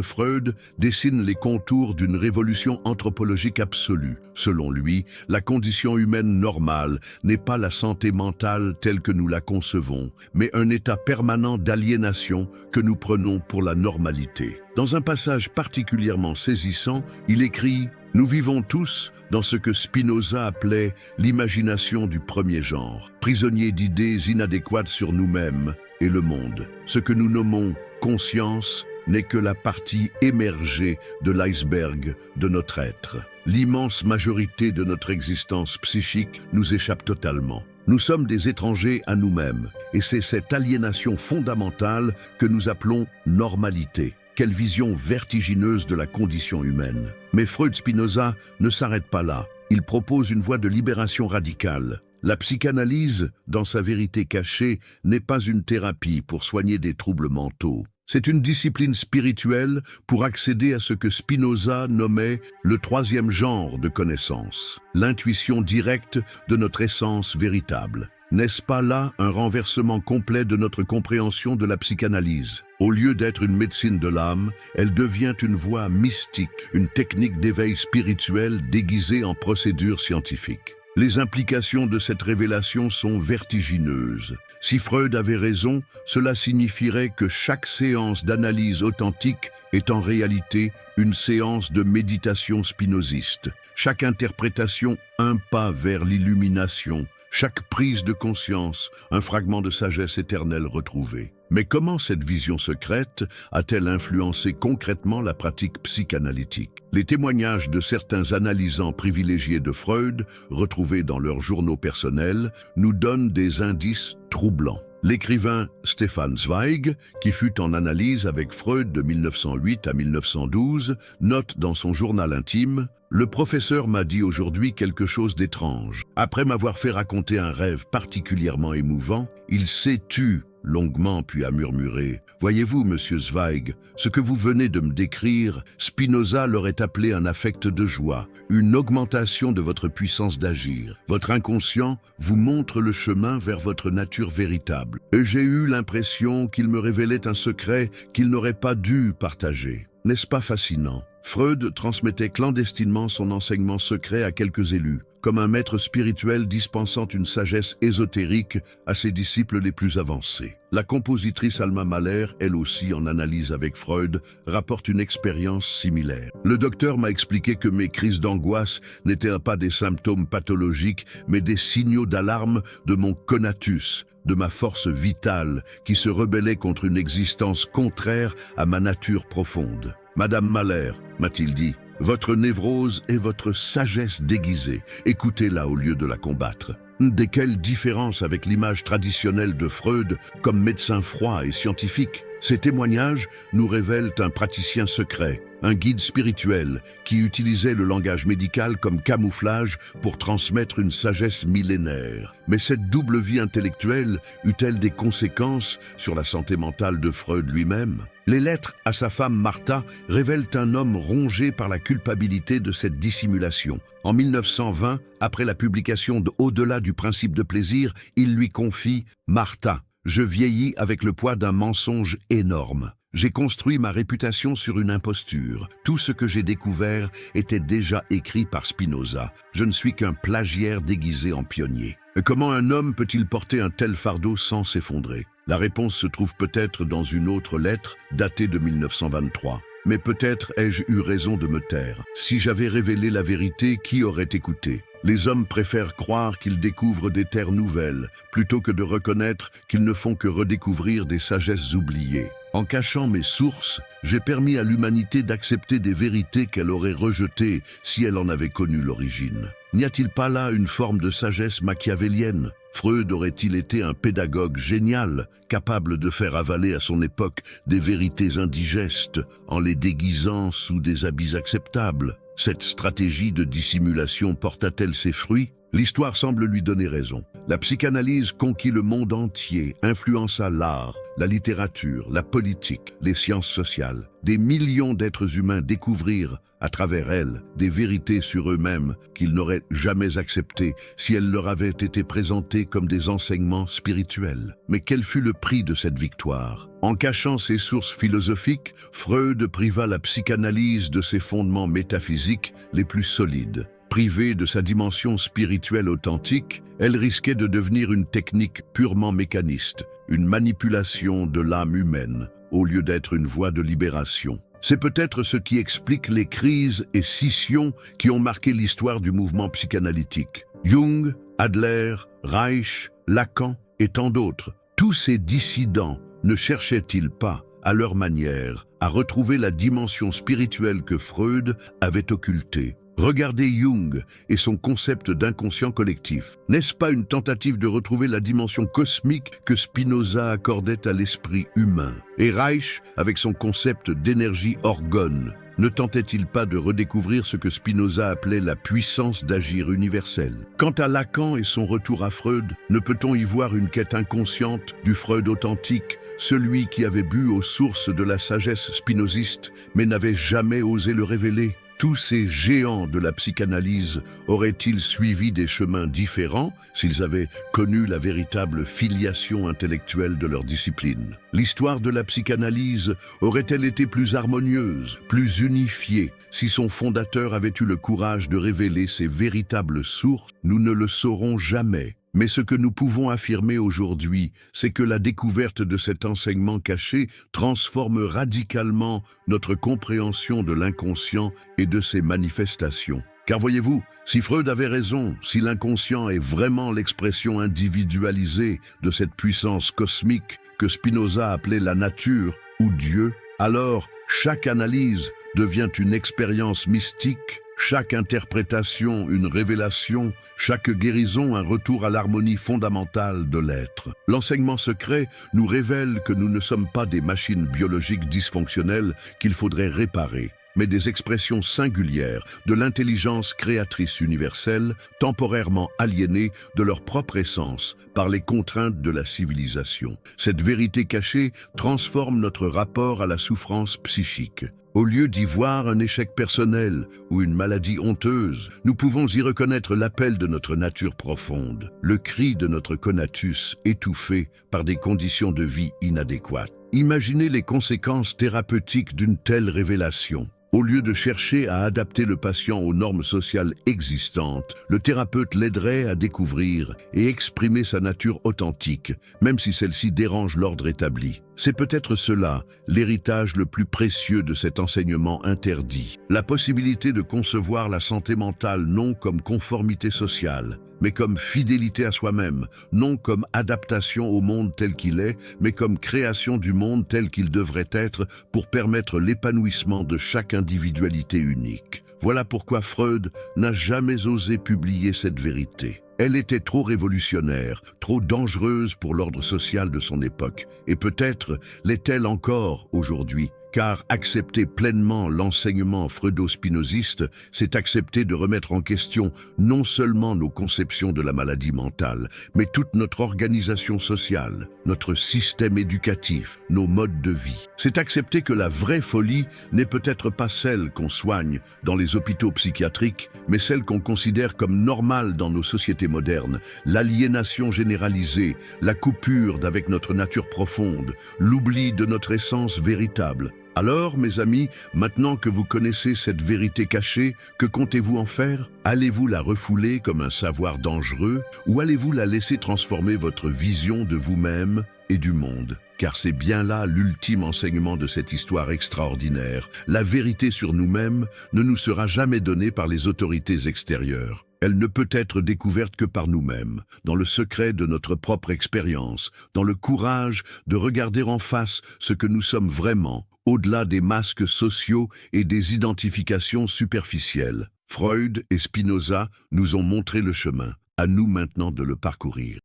Freud dessinent les contours d'une révolution anthropologique absolue. Selon lui, la condition humaine normale n'est pas la santé mentale telle que nous la concevons, mais un état permanent d'aliénation que nous prenons pour la normalité. Dans un passage particulièrement saisissant, il écrit « Nous vivons tous dans ce que Spinoza appelait l'imagination du premier genre, prisonniers d'idées inadéquates sur nous-mêmes et le monde. Ce que nous nommons conscience n'est que la partie émergée de l'iceberg de notre être. L'immense majorité de notre existence psychique nous échappe totalement. Nous sommes des étrangers à nous-mêmes, et c'est cette aliénation fondamentale que nous appelons normalité. Quelle vision vertigineuse de la condition humaine. Mais Freud-Spinoza ne s'arrête pas là. Il propose une voie de libération radicale. La psychanalyse, dans sa vérité cachée, n'est pas une thérapie pour soigner des troubles mentaux. C'est une discipline spirituelle pour accéder à ce que Spinoza nommait le 3e genre de connaissance, l'intuition directe de notre essence véritable. N'est-ce pas là un renversement complet de notre compréhension de la psychanalyse? Au lieu d'être une médecine de l'âme, elle devient une voie mystique, une technique d'éveil spirituel déguisée en procédure scientifique. Les implications de cette révélation sont vertigineuses. Si Freud avait raison, cela signifierait que chaque séance d'analyse authentique est en réalité une séance de méditation spinoziste. Chaque interprétation, un pas vers l'illumination. Chaque prise de conscience, un fragment de sagesse éternelle retrouvée. Mais comment cette vision secrète a-t-elle influencé concrètement la pratique psychanalytique? Les témoignages de certains analysants privilégiés de Freud, retrouvés dans leurs journaux personnels, nous donnent des indices troublants. L'écrivain Stefan Zweig, qui fut en analyse avec Freud de 1908 à 1912, note dans son journal intime « Le professeur m'a dit aujourd'hui quelque chose d'étrange. Après m'avoir fait raconter un rêve particulièrement émouvant, il s'est tu longuement puis a murmuré « Voyez-vous, monsieur Zweig, ce que vous venez de me décrire, Spinoza l'aurait appelé un affect de joie, une augmentation de votre puissance d'agir. Votre inconscient vous montre le chemin vers votre nature véritable. Et j'ai eu l'impression qu'il me révélait un secret qu'il n'aurait pas dû partager. N'est-ce pas fascinant ? Freud transmettait clandestinement son enseignement secret à quelques élus, comme un maître spirituel dispensant une sagesse ésotérique à ses disciples les plus avancés. La compositrice Alma Mahler, elle aussi en analyse avec Freud, rapporte une expérience similaire. Le docteur m'a expliqué que mes crises d'angoisse n'étaient pas des symptômes pathologiques, mais des signaux d'alarme de mon conatus, de ma force vitale qui se rebellait contre une existence contraire à ma nature profonde. Madame Mahler, m'a-t-il dit, votre névrose est votre sagesse déguisée. Écoutez-la au lieu de la combattre. Dès quelle différence avec l'image traditionnelle de Freud comme médecin froid et scientifique? Ces témoignages nous révèlent un praticien secret, un guide spirituel qui utilisait le langage médical comme camouflage pour transmettre une sagesse millénaire. Mais cette double vie intellectuelle eut-elle des conséquences sur la santé mentale de Freud lui-même? Les lettres à sa femme Martha révèlent un homme rongé par la culpabilité de cette dissimulation. En 1920, après la publication de Au-delà du principe de plaisir, il lui confie « Martha, je vieillis avec le poids d'un mensonge énorme. J'ai construit ma réputation sur une imposture. Tout ce que j'ai découvert était déjà écrit par Spinoza. Je ne suis qu'un plagiaire déguisé en pionnier. Comment un homme peut-il porter un tel fardeau sans s'effondrer? La réponse se trouve peut-être dans une autre lettre, datée de 1923. Mais peut-être ai-je eu raison de me taire. Si j'avais révélé la vérité, qui aurait écouté? Les hommes préfèrent croire qu'ils découvrent des terres nouvelles, plutôt que de reconnaître qu'ils ne font que redécouvrir des sagesses oubliées. En cachant mes sources, j'ai permis à l'humanité d'accepter des vérités qu'elle aurait rejetées si elle en avait connu l'origine. N'y a-t-il pas là une forme de sagesse machiavélienne? Freud aurait-il été un pédagogue génial, capable de faire avaler à son époque des vérités indigestes en les déguisant sous des habits acceptables? Cette stratégie de dissimulation porta-t-elle ses fruits? L'histoire semble lui donner raison. La psychanalyse conquit le monde entier, influença l'art, la littérature, la politique, les sciences sociales. Des millions d'êtres humains découvrirent, à travers elle, des vérités sur eux-mêmes qu'ils n'auraient jamais acceptées si elles leur avaient été présentées comme des enseignements spirituels. Mais quel fut le prix de cette victoire? En cachant ses sources philosophiques, Freud priva la psychanalyse de ses fondements métaphysiques les plus solides. Privée de sa dimension spirituelle authentique, elle risquait de devenir une technique purement mécaniste, une manipulation de l'âme humaine, au lieu d'être une voie de libération. C'est peut-être ce qui explique les crises et scissions qui ont marqué l'histoire du mouvement psychanalytique. Jung, Adler, Reich, Lacan et tant d'autres, tous ces dissidents ne cherchaient-ils pas, à leur manière, à retrouver la dimension spirituelle que Freud avait occultée? Regardez Jung et son concept d'inconscient collectif. N'est-ce pas une tentative de retrouver la dimension cosmique que Spinoza accordait à l'esprit humain? Et Reich, avec son concept d'énergie orgone, ne tentait-il pas de redécouvrir ce que Spinoza appelait la puissance d'agir universelle? Quant à Lacan et son retour à Freud, ne peut-on y voir une quête inconsciente du Freud authentique, celui qui avait bu aux sources de la sagesse spinoziste, mais n'avait jamais osé le révéler? Tous ces géants de la psychanalyse auraient-ils suivi des chemins différents s'ils avaient connu la véritable filiation intellectuelle de leur discipline? L'histoire de la psychanalyse aurait-elle été plus harmonieuse, plus unifiée, si son fondateur avait eu le courage de révéler ses véritables sources? Nous ne le saurons jamais. Mais ce que nous pouvons affirmer aujourd'hui, c'est que la découverte de cet enseignement caché transforme radicalement notre compréhension de l'inconscient et de ses manifestations. Car voyez-vous, si Freud avait raison, si l'inconscient est vraiment l'expression individualisée de cette puissance cosmique que Spinoza appelait la nature ou Dieu, alors chaque analyse devient une expérience mystique, chaque interprétation une révélation, chaque guérison un retour à l'harmonie fondamentale de l'être. L'enseignement secret nous révèle que nous ne sommes pas des machines biologiques dysfonctionnelles qu'il faudrait réparer, mais des expressions singulières de l'intelligence créatrice universelle, temporairement aliénées de leur propre essence par les contraintes de la civilisation. Cette vérité cachée transforme notre rapport à la souffrance psychique. Au lieu d'y voir un échec personnel ou une maladie honteuse, nous pouvons y reconnaître l'appel de notre nature profonde, le cri de notre conatus étouffé par des conditions de vie inadéquates. Imaginez les conséquences thérapeutiques d'une telle révélation. Au lieu de chercher à adapter le patient aux normes sociales existantes, le thérapeute l'aiderait à découvrir et exprimer sa nature authentique, même si celle-ci dérange l'ordre établi. C'est peut-être cela, l'héritage le plus précieux de cet enseignement interdit. La possibilité de concevoir la santé mentale non comme conformité sociale, mais comme fidélité à soi-même, non comme adaptation au monde tel qu'il est, mais comme création du monde tel qu'il devrait être pour permettre l'épanouissement de chaque individualité unique. Voilà pourquoi Freud n'a jamais osé publier cette vérité. Elle était trop révolutionnaire, trop dangereuse pour l'ordre social de son époque, et peut-être l'est-elle encore aujourd'hui, car accepter pleinement l'enseignement freudo-spinoziste, c'est accepter de remettre en question non seulement nos conceptions de la maladie mentale, mais toute notre organisation sociale, notre système éducatif, nos modes de vie. C'est accepter que la vraie folie n'est peut-être pas celle qu'on soigne dans les hôpitaux psychiatriques, mais celle qu'on considère comme normale dans nos sociétés modernes, l'aliénation généralisée, la coupure d'avec notre nature profonde, l'oubli de notre essence véritable. Alors, mes amis, maintenant que vous connaissez cette vérité cachée, que comptez-vous en faire? Allez-vous la refouler comme un savoir dangereux ou allez-vous la laisser transformer votre vision de vous-même et du monde? Car c'est bien là l'ultime enseignement de cette histoire extraordinaire. La vérité sur nous-mêmes ne nous sera jamais donnée par les autorités extérieures. Elle ne peut être découverte que par nous-mêmes, dans le secret de notre propre expérience, dans le courage de regarder en face ce que nous sommes vraiment, au-delà des masques sociaux et des identifications superficielles. Freud et Spinoza nous ont montré le chemin, à nous maintenant de le parcourir.